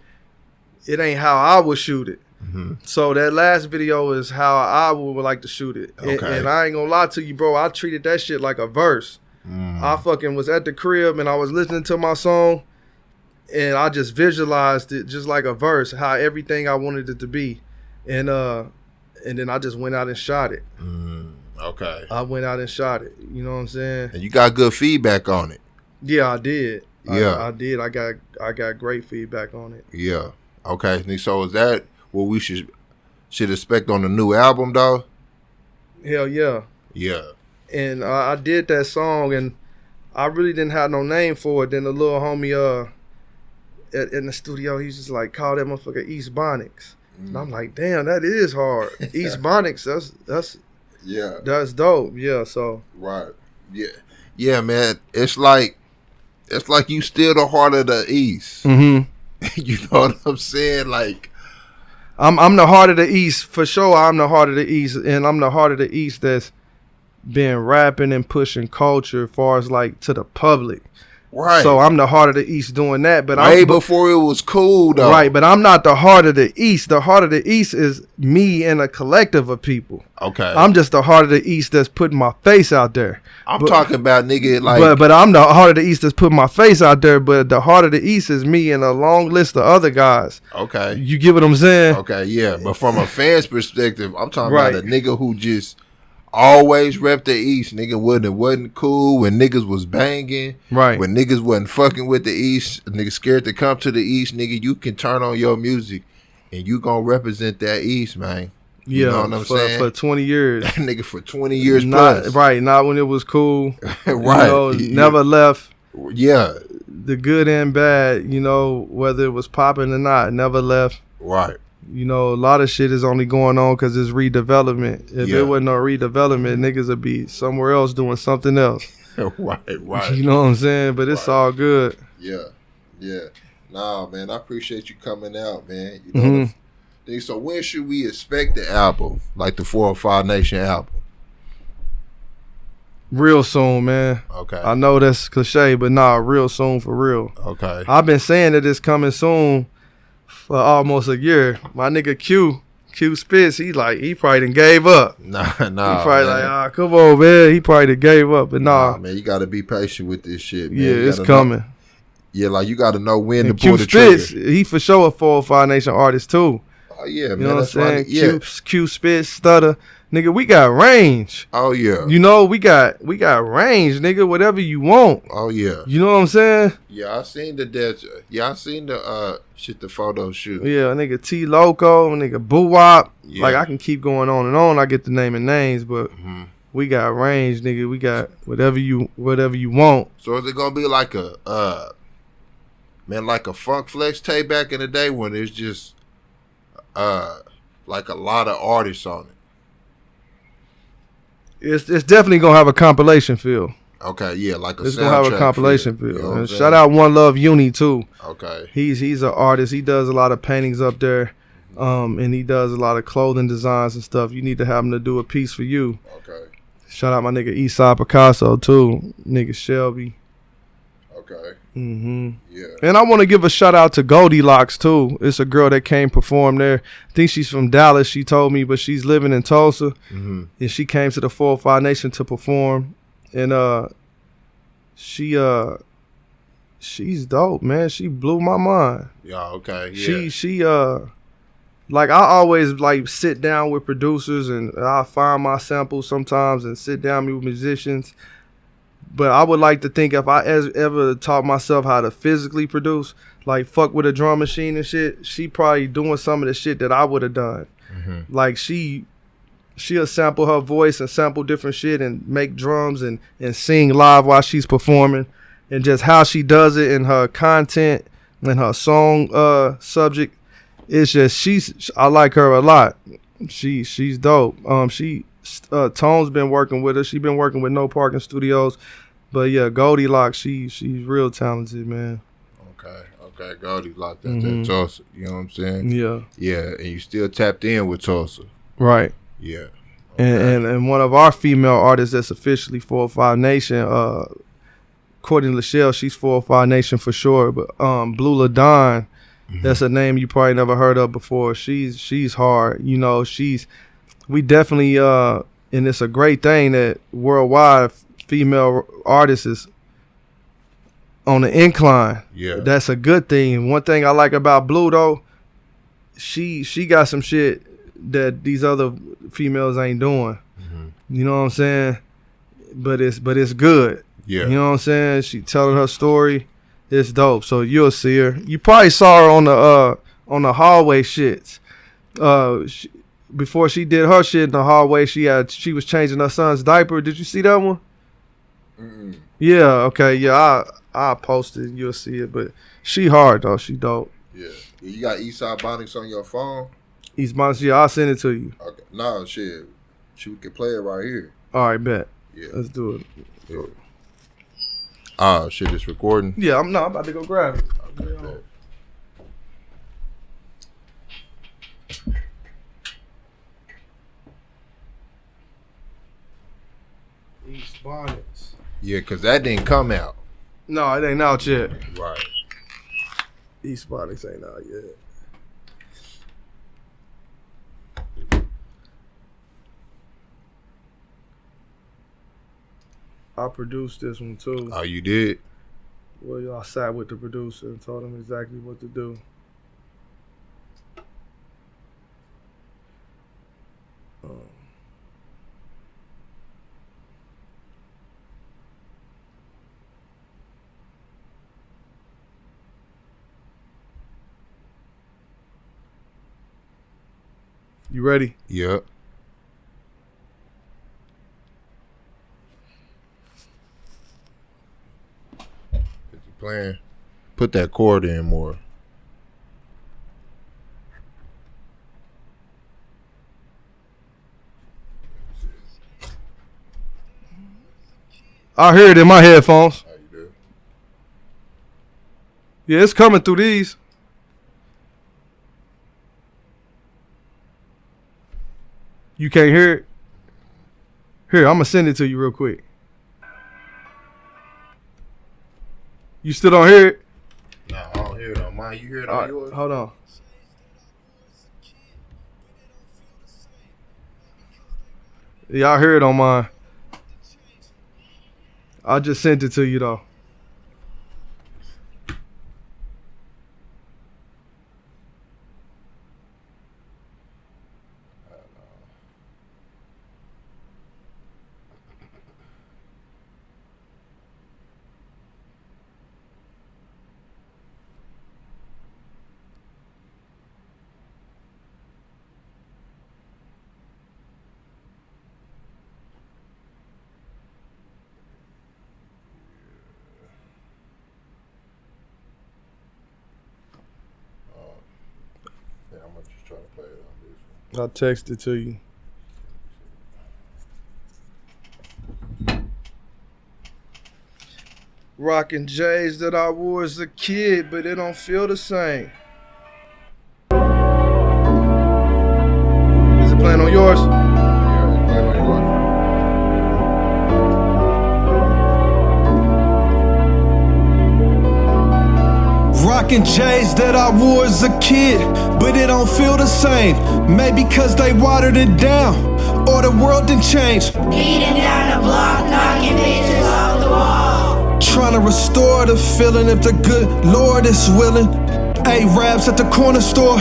it ain't how I would shoot it. Mm-hmm. So that last video is how I would like to shoot it. Okay. And I ain't gonna lie to you, bro. I treated that shit like a verse. I fucking was at the crib and I was listening to my song and I just visualized it just like a verse, how everything I wanted it to be. And then I just went out and shot it. Okay. I went out and shot it. You know what I'm saying? And you got good feedback on it. Yeah, I did. Yeah. I did. I got great feedback on it. Yeah. Okay. So is that what we should expect on the new album, though? Hell yeah. Yeah. And I did that song, and I really didn't have no name for it. Then the little homie in the studio, he's just like, call that motherfucker East Bonics. And I'm like, damn, that is hard. East Bonics, that's dope. Yeah, so right. Yeah, man. It's like you still the heart of the East. Mm-hmm. You know what I'm saying? Like, I'm the heart of the East for sure. I'm the heart of the East, and I'm the heart of the East that's been rapping and pushing culture as far as like to the public. Right. So I'm the heart of the East doing that, but before it was cool though. Right, but I'm not the heart of the East. The heart of the East is me and a collective of people. Okay. I'm just the heart of the East that's putting my face out there. I'm talking about nigga like. But I'm the heart of the East that's putting my face out there. But the heart of the East is me and a long list of other guys. Okay. You get what I'm saying? Okay, yeah. But from a fan's perspective, I'm talking about a nigga who just always rep the East. Nigga wasn't cool when niggas was banging. Right. When niggas wasn't fucking with the East. Niggas scared to come to the East. Nigga, you can turn on your music and you gonna represent that East, man. You know what I'm saying? For 20 years. Nigga, for 20 years plus. Right, not when it was cool. Right. Never left. Yeah. The good and bad, whether it was popping or not, never left. Right. A lot of shit is only going on because it's redevelopment. If it wasn't no redevelopment, niggas would be somewhere else doing something else. Right. You know what I'm saying? But it's all good. Yeah. Nah, man, I appreciate you coming out, man. You know so when should we expect the album, like the 405 Nation album? Real soon, man. Okay. I know that's cliche, but real soon for real. Okay. I've been saying that it's coming soon for almost a year. My nigga Q Spitz, he probably done gave up. Nah. He probably come on, man. He probably done gave up, but nah, man, you gotta be patient with this shit, man. Yeah, it's coming. Yeah, like you gotta know when to Q pull the trigger. Spitz, he for sure a 405 Nation artist too. Oh yeah, man. You know what I'm saying? Right. Yeah. Q Spitz, Stutter. Nigga, we got range. Oh yeah. We got range, nigga. Whatever you want. Oh yeah. You know what I'm saying? Yeah, I seen I seen the the photo shoot. Yeah, nigga T Loco, nigga Boo Wop. Yeah. Like I can keep going on and on. I get the naming names, but we got range, nigga. We got whatever you want. So is it gonna be like a like a Funk Flex tape back in the day when it's just like a lot of artists on it? It's definitely gonna have a compilation feel. Okay, yeah, like it's gonna have a compilation feel. You know and shout out One Love Uni too. Okay, he's an artist. He does a lot of paintings up there, and he does a lot of clothing designs and stuff. You need to have him to do a piece for you. Okay. Shout out my nigga Eastside Picasso too, nigga Shelby. Okay. Yeah. And I want to give a shout out to Goldilocks too. It's a girl that came perform there. I think she's from Dallas. She told me, but she's living in Tulsa. And she came to the 405 Nation to perform. And she's dope, man. She blew my mind. Yeah. Okay. Yeah. She like I always like sit down with producers and I find my samples sometimes and sit down with musicians. But I would like to think if I ever taught myself how to physically produce, like fuck with a drum machine and shit, she probably doing some of the shit that I would have done. Like she'll sample her voice and sample different shit and make drums and sing live while she's performing. And just how she does it and her content and her song subject, it's just I like her a lot. She's dope. Tone's been working with her. She been working with No Parking Studios. But yeah, Goldilocks, she's real talented, man. Okay, Goldilocks, that's Tulsa. You know what I'm saying? Yeah. Yeah, and you still tapped in with Tulsa. Right. Yeah. Okay. And one of our female artists that's officially 405 Nation, Courtney Lachelle, she's 405 Nation for sure. But Blue LaDon, that's a name you probably never heard of before. She's hard. We definitely and it's a great thing that worldwide female artists is on the incline. Yeah. That's a good thing. One thing I like about Blue though, she got some shit that these other females ain't doing. You know what I'm saying? But it's good. Yeah. You know what I'm saying? She telling her story. It's dope. So you'll see her. You probably saw her on the hallway shits. Before she did her shit in the hallway, she was changing her son's diaper. Did you see that one? Yeah, okay, yeah. I'll post it. You'll see it. But she hard though. She dope. Yeah. You got Eastside Bonics on your phone? East Bonics, yeah, I'll send it to you. Okay. No, shit. We can play it right here. All right, bet. Yeah. Let's do it. Yeah. Oh, shit, it's recording? Yeah, I'm about to go grab it. East Bonics. Yeah, because that didn't come out. No, it ain't out yet. Right. East Bonics ain't out yet. I produced this one too. Oh, you did? Well, I sat with the producer and told him exactly what to do. You ready? Yep. Playing. Put that chord in more. I hear it in my headphones. How you do? Yeah, it's coming through these. You can't hear it? Here, I'm going to send it to you real quick. You still don't hear it? No, I don't hear it on mine. You hear it on yours? Hold on. Yeah, I hear it on mine. I just sent it to you though. Yeah, I'm just trying to play it on this one. I'll text it to you. Rocking J's that I wore as a kid, but it don't feel the same. Is it playing on yours? Rockin' J's that I wore as a kid, but it don't feel the same. Maybe cause they watered it down, or the world didn't change. Beating down the block, knocking pictures off the wall. Trying to restore the feeling if the good Lord is willing. Arabs at the corner store,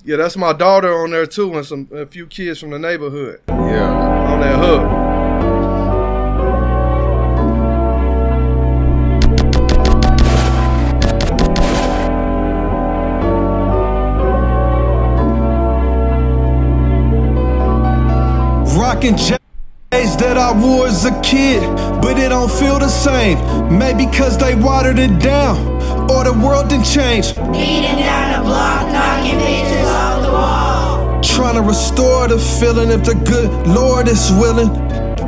Yeah, that's my daughter on there too, and a few kids from the neighborhood. Yeah. On that hook. Rockin' J's that I wore as a kid, but it don't feel the same. Maybe cause they watered it down, or the world didn't change. Beating down the block, knocking pictures off the wall. Trying to restore the feeling if the good Lord is willing.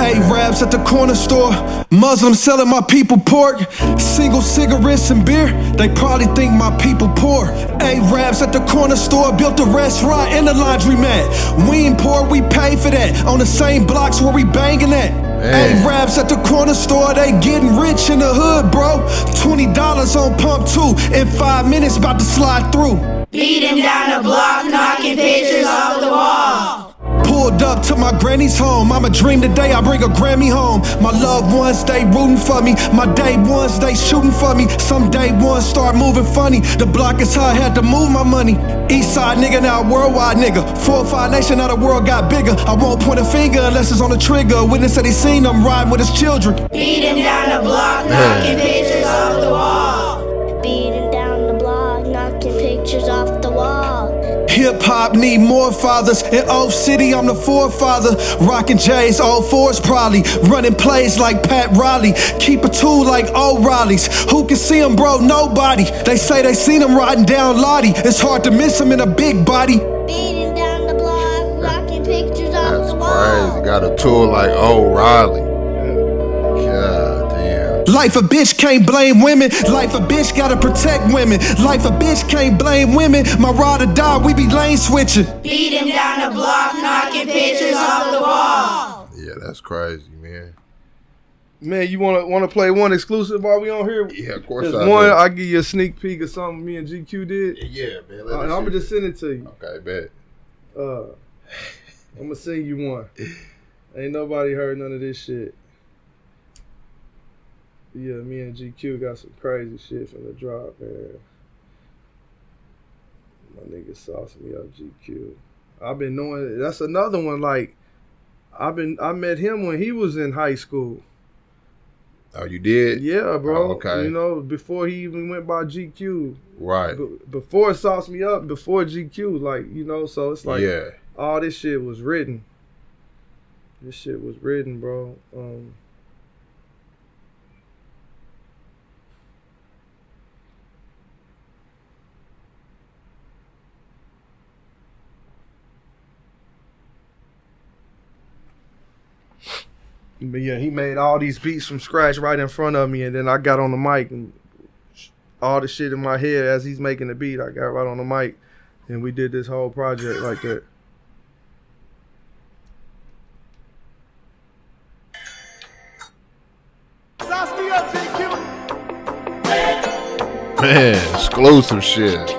Arabs at the corner store, Muslims selling my people pork. Single cigarettes and beer, they probably think my people poor. Arabs at the corner store, built a restaurant and a laundromat. We ain't poor, we pay for that, on the same blocks where we banging at. Arabs at the corner store, they getting rich in the hood, bro. $20 on pump 2, in 5 minutes about to slide through. Beating down the block, knocking pictures off the wall. Pulled up to my granny's home. I'ma dream today I bring a Grammy home. My loved ones, they rooting for me. My day ones, they shooting for me. Some day ones start moving funny. The block is how I had to move my money. Eastside nigga, now worldwide nigga. 4 or 5 nation, now the world got bigger. I won't point a finger unless it's on the trigger. Witness said he seen them riding with his children. Beating down the block, knocking pictures off the wall. Beating down the block, knocking pictures off the wall. Hip hop need more fathers. In Oak City, I'm the forefather. Rockin' J's, old fours probably. Running plays like Pat Riley. Keep a tool like O'Reilly's. Who can see him, bro? Nobody. They say they seen him riding down Lottie. It's hard to miss him in a big body. Beating down the block, rocking pictures off the wall. Crazy. Got a tool like O'Reilly. God damn. Life a bitch can't blame women. Life a bitch gotta protect women. Life a bitch can't blame women. My ride or die, we be lane switching. Beating down the block, knocking pictures off the wall. Yeah, that's crazy, man. Man, you wanna play one exclusive while we on here? Yeah, of course. I'll give you a sneak peek of something me and GQ did. Yeah, man. I'm gonna just send it to you. Okay, bet. I'm gonna send you one. Ain't nobody heard none of this shit. Yeah, me and GQ got some crazy shit from the drop, man. My nigga sauced me up, GQ. I've been knowing, that's another one, like, I met him when he was in high school. Oh, you did? Yeah, bro. Oh, okay. You know, before he even went by GQ. Right. Before it sauced me up, before GQ, like, you know, so it's like, yeah. all this shit was written. This shit was written, bro. But yeah, he made all these beats from scratch right in front of me, and then I got on the mic and all the shit in my head as he's making the beat, I got right on the mic, and we did this whole project like that. Man, exclusive shit.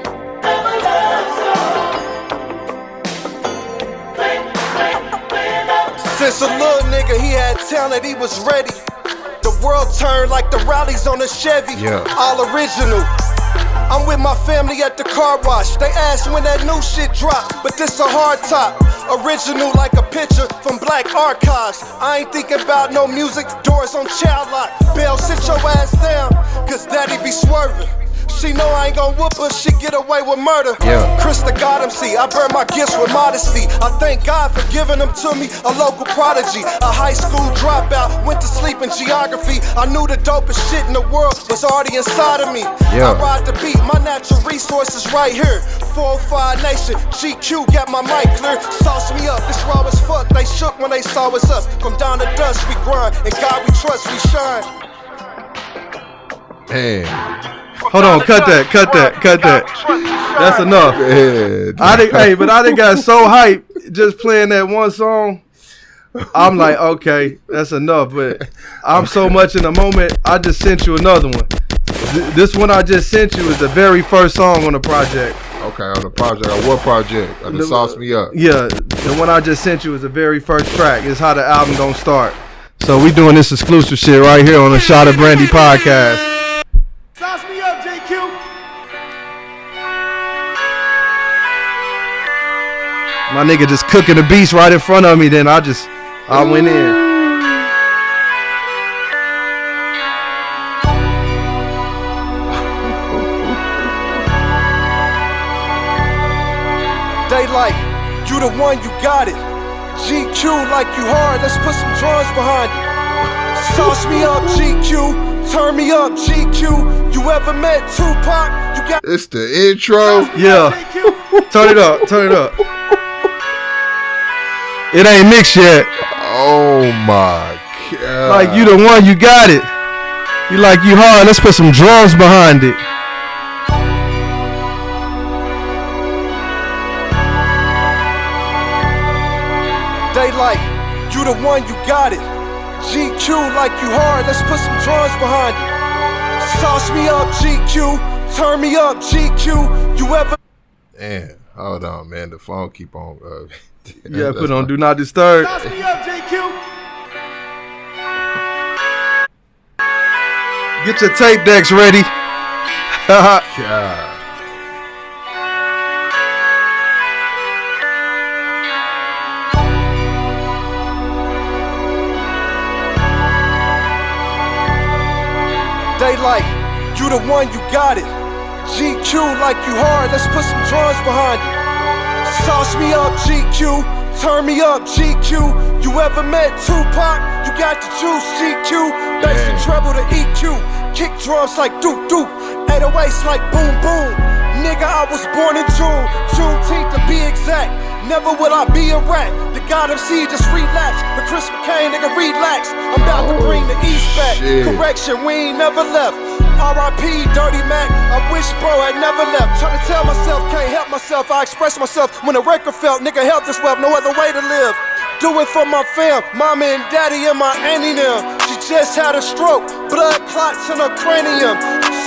Since a little nigga, he had talent, he was ready. The world turned like the rallies on a Chevy. Yeah. All original. I'm with my family at the car wash. They asked when that new shit dropped, but this a hard top. Original like a picture from Black Archives. I ain't thinking about no music, doors on child lock. Bell, sit your ass down, cause daddy be swerving. She know I ain't gon' whoop her, she get away with murder. Yeah. Krista got him, see, I burn my gifts with modesty. I thank God for giving them to me, a local prodigy. A high school dropout, went to sleep in geography. I knew the dopest shit in the world was already inside of me. Yeah. I ride the beat, my natural resources right here. 405 Nation, GQ got my mic clear. Sauce me up, this raw as fuck. They shook when they saw us up. From dawn to dusk we grind, and God we trust, we shine. Man. Hold on, cut that. That's enough. Man. But I done got so hyped just playing that one song. I'm like, okay, that's enough. But I'm so much in the moment, I just sent you another one. This one I just sent you is the very first song on the project. Okay, on the project. On what project? On the Sauce Me Up. Yeah, the one I just sent you is the very first track. It's how the album gonna start. So we doing this exclusive shit right here on the Shot of Brandy podcast. Sauce me up, JQ. My nigga just cooking the beats right in front of me, then I went in. Daylight, you the one, you got it. GQ like you hard, let's put some drums behind it. Sauce me up, GQ, turn me up, GQ. You ever met Tupac? You got It's the intro. Yeah. Turn it up. It ain't mixed yet. Oh my God. Like you the one, you got it. You like you hard, let's put some drums behind it. Daylight, you the one, you got it. GQ like you hard, let's put some drums behind it. Sauce me up, GQ, turn me up, GQ. You ever Man, hold on, man. The phone keep on. Yeah, put on Do Not Disturb. sauce me up, JQ? Get your tape decks ready. God. Daylight, you the one, you got it. GQ like you hard, let's put some drums behind it. Sauce me up, GQ. Turn me up, GQ. You ever met Tupac? You got the juice, GQ. Bass and treble to EQ. Kick drums like doop doop. 808s like boom boom. Nigga, I was born in June. Juneteenth to be exact. Never will I be a rat. The God MC just relapse. The Chris McCain nigga relax. I'm about to bring the East back. Correction, we ain't never left. R.I.P. Dirty Mac. I wish bro had never left. Trying to tell myself, can't help myself. I express myself when a record felt. Nigga, help this wealth, no other way to live. Do it for my fam, mama and daddy and my auntie them. She just had a stroke, blood clots in her cranium.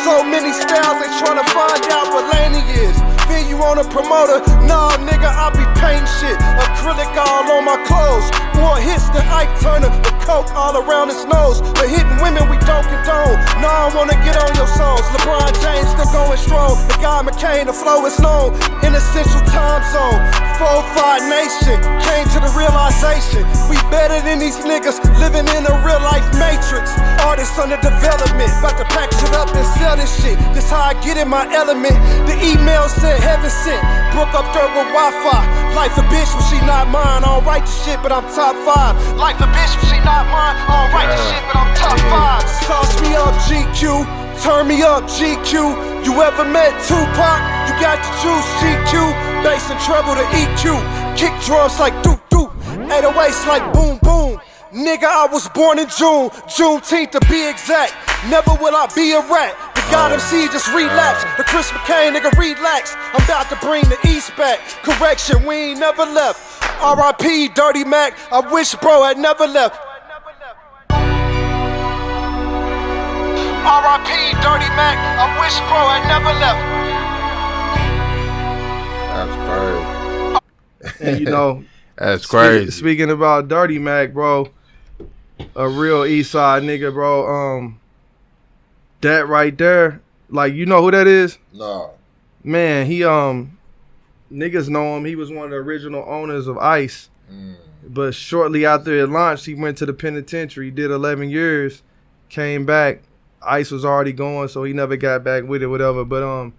So many styles, they tryna find out what lane he is. Then you on a promoter, nah nigga, I be painting shit. Acrylic all on my clothes. More hits than Ike Turner, with coke all around his nose. But hitting women we don't condone. Nah, I wanna get on your songs. LeBron James still going strong. The guy McCain, the flow is known in the central time zone. 4-5 nation, came to the realization we better than these niggas living in a real life matrix. Artists under development, about to pack shit up and sell this shit. This how I get in my element. The email said heaven sent. Broke up dirt with Wi-Fi. Life a bitch when she not mine. I don't write the shit, but I'm top 5. Life a bitch when she not mine. I don't write the shit, but I'm top 5. Sauce me up, GQ. Turn me up, GQ. You ever met Tupac? You got the juice, GQ. Bass and treble to EQ. Kick drums like doop doop. 808s like boom boom. Nigga, I was born in June. Juneteenth to be exact. Never will I be a rat. The God MC just relapse. The Chris McCain nigga relax. I'm about to bring the East back. Correction, we ain't never left. R.I.P. Dirty Mac. I wish bro had never left. R.I.P. Dirty Mac. I wish bro had never left. That's crazy. And you know, that's crazy. Speaking about Dirty Mac, bro, a real East Side nigga, bro. That right there, like, you know who that is? No. Man, he niggas know him. He was one of the original owners of ICE. But shortly after it launched, he went to the penitentiary, did 11 years, came back. ICE was already going, so he never got back with it, whatever. But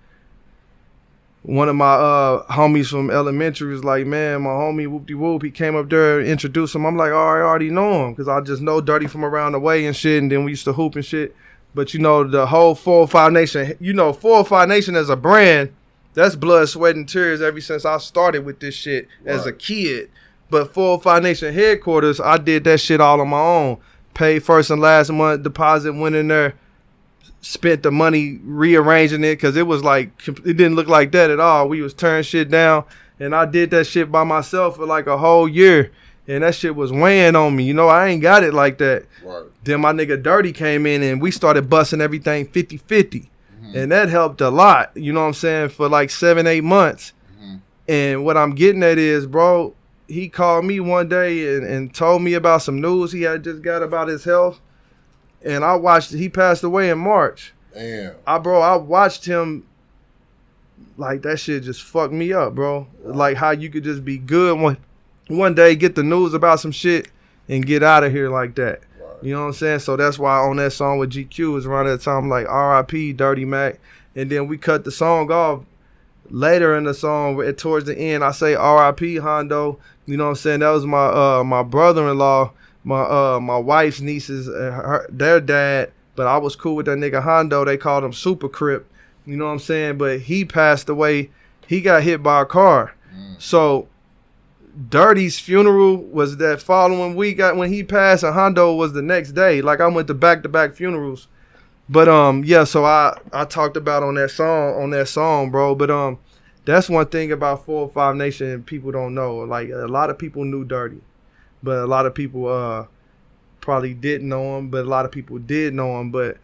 one of my homies from elementary was like, man, my homie whoop-de-whoop, he came up there and introduced him. I'm like, oh, I already know him, because I just know Dirty from around the way and shit, and then we used to hoop and shit. But, you know, the whole 405 Nation, you know, 405 Nation as a brand, that's blood, sweat, and tears ever since I started with this shit as a kid. But 405 Nation headquarters, I did that shit all on my own. Paid first and last month, deposit, went in there, spent the money rearranging it, because it was like, it didn't look like that at all. We was tearing shit down, and I did that shit by myself for like a whole year. And that shit was weighing on me. You know, I ain't got it like that. Right. Then my nigga Dirty came in and we started busting everything 50-50. And that helped a lot, you know what I'm saying, for like 7-8 months. And what I'm getting at is, bro, he called me one day and told me about some news he had just got about his health. And I watched, he passed away in March. Damn. I watched him, like, that shit just fucked me up, bro. Wow. Like how you could just be good one day, get the news about some shit and get out of here like that. Right. You know what I'm saying? So that's why on that song with GQ is around that time, like R.I.P. Dirty Mac. And then we cut the song off later in the song. Towards the end, I say R.I.P. Hondo. You know what I'm saying? That was my brother-in-law, my wife's nieces, their dad. But I was cool with that nigga Hondo. They called him Super Crip. You know what I'm saying? But he passed away. He got hit by a car. So Dirty's funeral was that following week when he passed, and Hondo was the next day. Like, I went to back-to-back funerals. But yeah, so I talked about on that song, bro. But that's one thing about 405 Nation people don't know. Like, a lot of people knew Dirty, but a lot of people probably didn't know him, but a lot of people did know him. But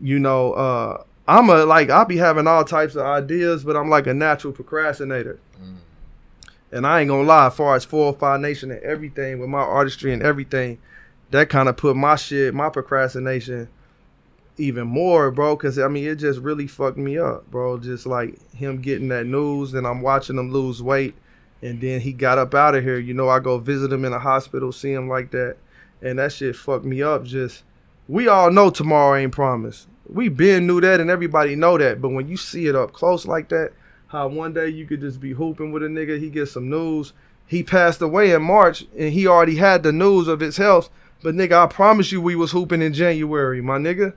you know, I'll be having all types of ideas, but I'm like a natural procrastinator. And I ain't gonna lie, as far as 405 Nation and everything, with my artistry and everything, that kind of put my procrastination even more, bro. Because, I mean, it just really fucked me up, bro. Just like him getting that news, and I'm watching him lose weight. And then he got up out of here. You know, I go visit him in the hospital, see him like that. And that shit fucked me up. Just, we all know tomorrow ain't promised. We been knew that, and everybody know that. But when you see it up close like that, how one day you could just be hooping with a nigga, he gets some news. He passed away in March, and he already had the news of his health. But nigga, I promise you we was hooping in January, my nigga.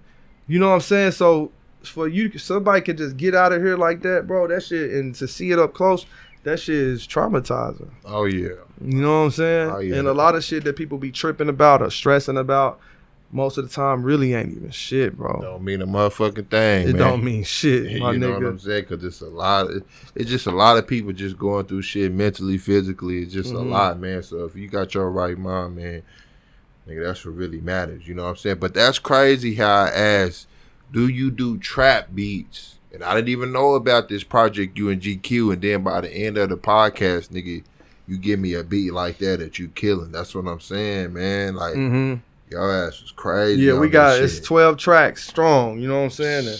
You know what I'm saying? So for you, somebody could just get out of here like that, bro, that shit, and to see it up close, that shit is traumatizing. Oh, yeah. You know what I'm saying? Oh, yeah. And a lot of shit that people be tripping about or stressing about, most of the time really ain't even shit, bro. Don't mean a motherfucking thing, It man. don't mean shit, my you know nigga. what I'm saying? Because it's just a lot of people just going through shit mentally, physically. It's just a lot, man. So if you got your right mind, man, nigga, that's what really matters. You know what I'm saying? But that's crazy how I asked, do you do trap beats? And I didn't even know about this project, you and GQ. And then by the end of the podcast, nigga, you give me a beat like that you killing. That's what I'm saying, man. Like, your ass was crazy. Yeah, we got, it's 12 tracks strong. You know what I'm saying?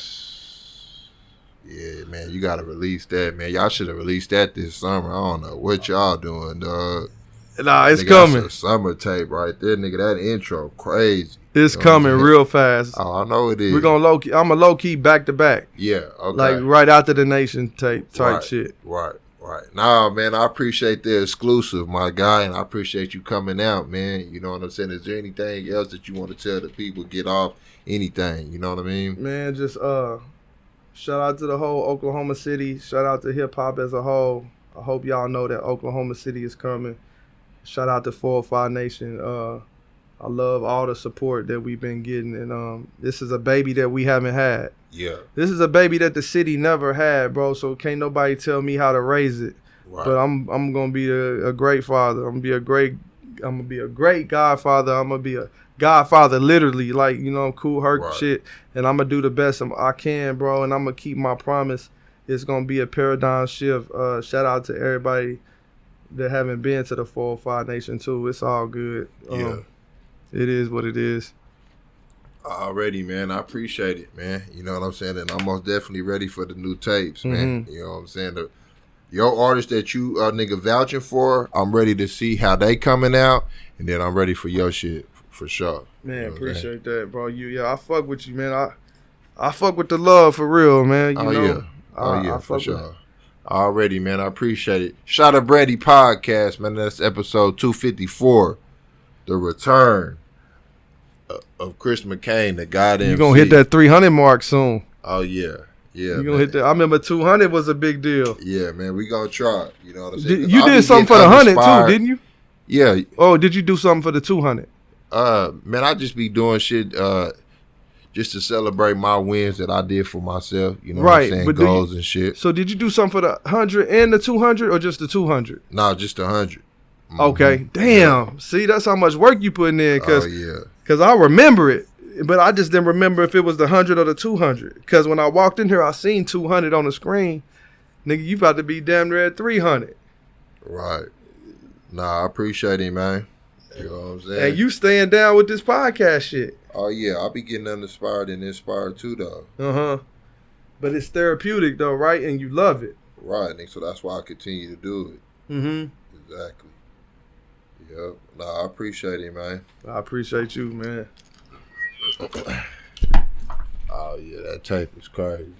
Yeah, man, you got to release that, man. Y'all should have released that this summer. I don't know what y'all doing, dog. Nah, it's nigga, coming. That's a summer tape right there, nigga. That intro, crazy. It's coming real fast. Oh, I know it is. We're gonna low key. I'm a low key back to back. Yeah, okay. Like right after the Nation tape type shit. Right. Nah, man, I appreciate the exclusive, my guy, and I appreciate you coming out, man. You know what I'm saying? Is there anything else that you want to tell the people? Get off anything, you know what I mean? Man, just shout out to the whole Oklahoma City. Shout out to hip hop as a whole. I hope y'all know that Oklahoma City is coming. Shout out to 405 Nation. I love all the support that we've been getting, and this is a baby that we haven't had. Yeah. This is a baby that the city never had, bro. So can't nobody tell me how to raise it. Right. But I'm gonna be a great father. I'm gonna be a great godfather. I'm gonna be a godfather, literally, like, you know, cool Herc shit. And I'm gonna do the best I can, bro. And I'm gonna keep my promise. It's gonna be a paradigm shift. Shout out to everybody that haven't been to the 405 Nation too. It's all good. Yeah. It is what it is. Already, man. I appreciate it, man. You know what I'm saying? And I'm most definitely ready for the new tapes, man. You know what I'm saying? Your artists that you nigga vouching for, I'm ready to see how they coming out, and then I'm ready for your shit for sure. Man, you know appreciate that, bro. I fuck with you, man. I fuck with the love for real, man. You know? Yeah, for sure. Already, man. I appreciate it. Shout out Brandy podcast, man. That's episode 254, the return of Chris McCain, the goddamn. You gonna hit that 300 mark soon. Oh yeah. Yeah, you gonna hit that. I remember 200 was a big deal. Yeah, man, we gonna try. You know what I'm saying? You did something for the 100 too, didn't you? Yeah. Oh, did you do something for the 200? Man, I just be doing shit just to celebrate my wins that I did for myself. You know what I'm saying? Goals and shit. So did you do something for the 100 and the 200, or just the 200? No, just the 100. Okay, damn. Yeah. See, that's how much work you putting in. Oh Cause I remember it. But I just didn't remember if it was the 100 or the 200. Because when I walked in here, I seen 200 on the screen. Nigga, you about to be damn near at 300. Right. Nah, I appreciate it, man. You know what I'm saying? And you staying down with this podcast shit. Oh, yeah. I'll be getting uninspired and inspired too, though. Uh-huh. But it's therapeutic, though, right? And you love it. Right. And so that's why I continue to do it. Mm-hmm. Exactly. Yep. Nah, I appreciate it, man. I appreciate you, man. Oh yeah, that tape is crazy.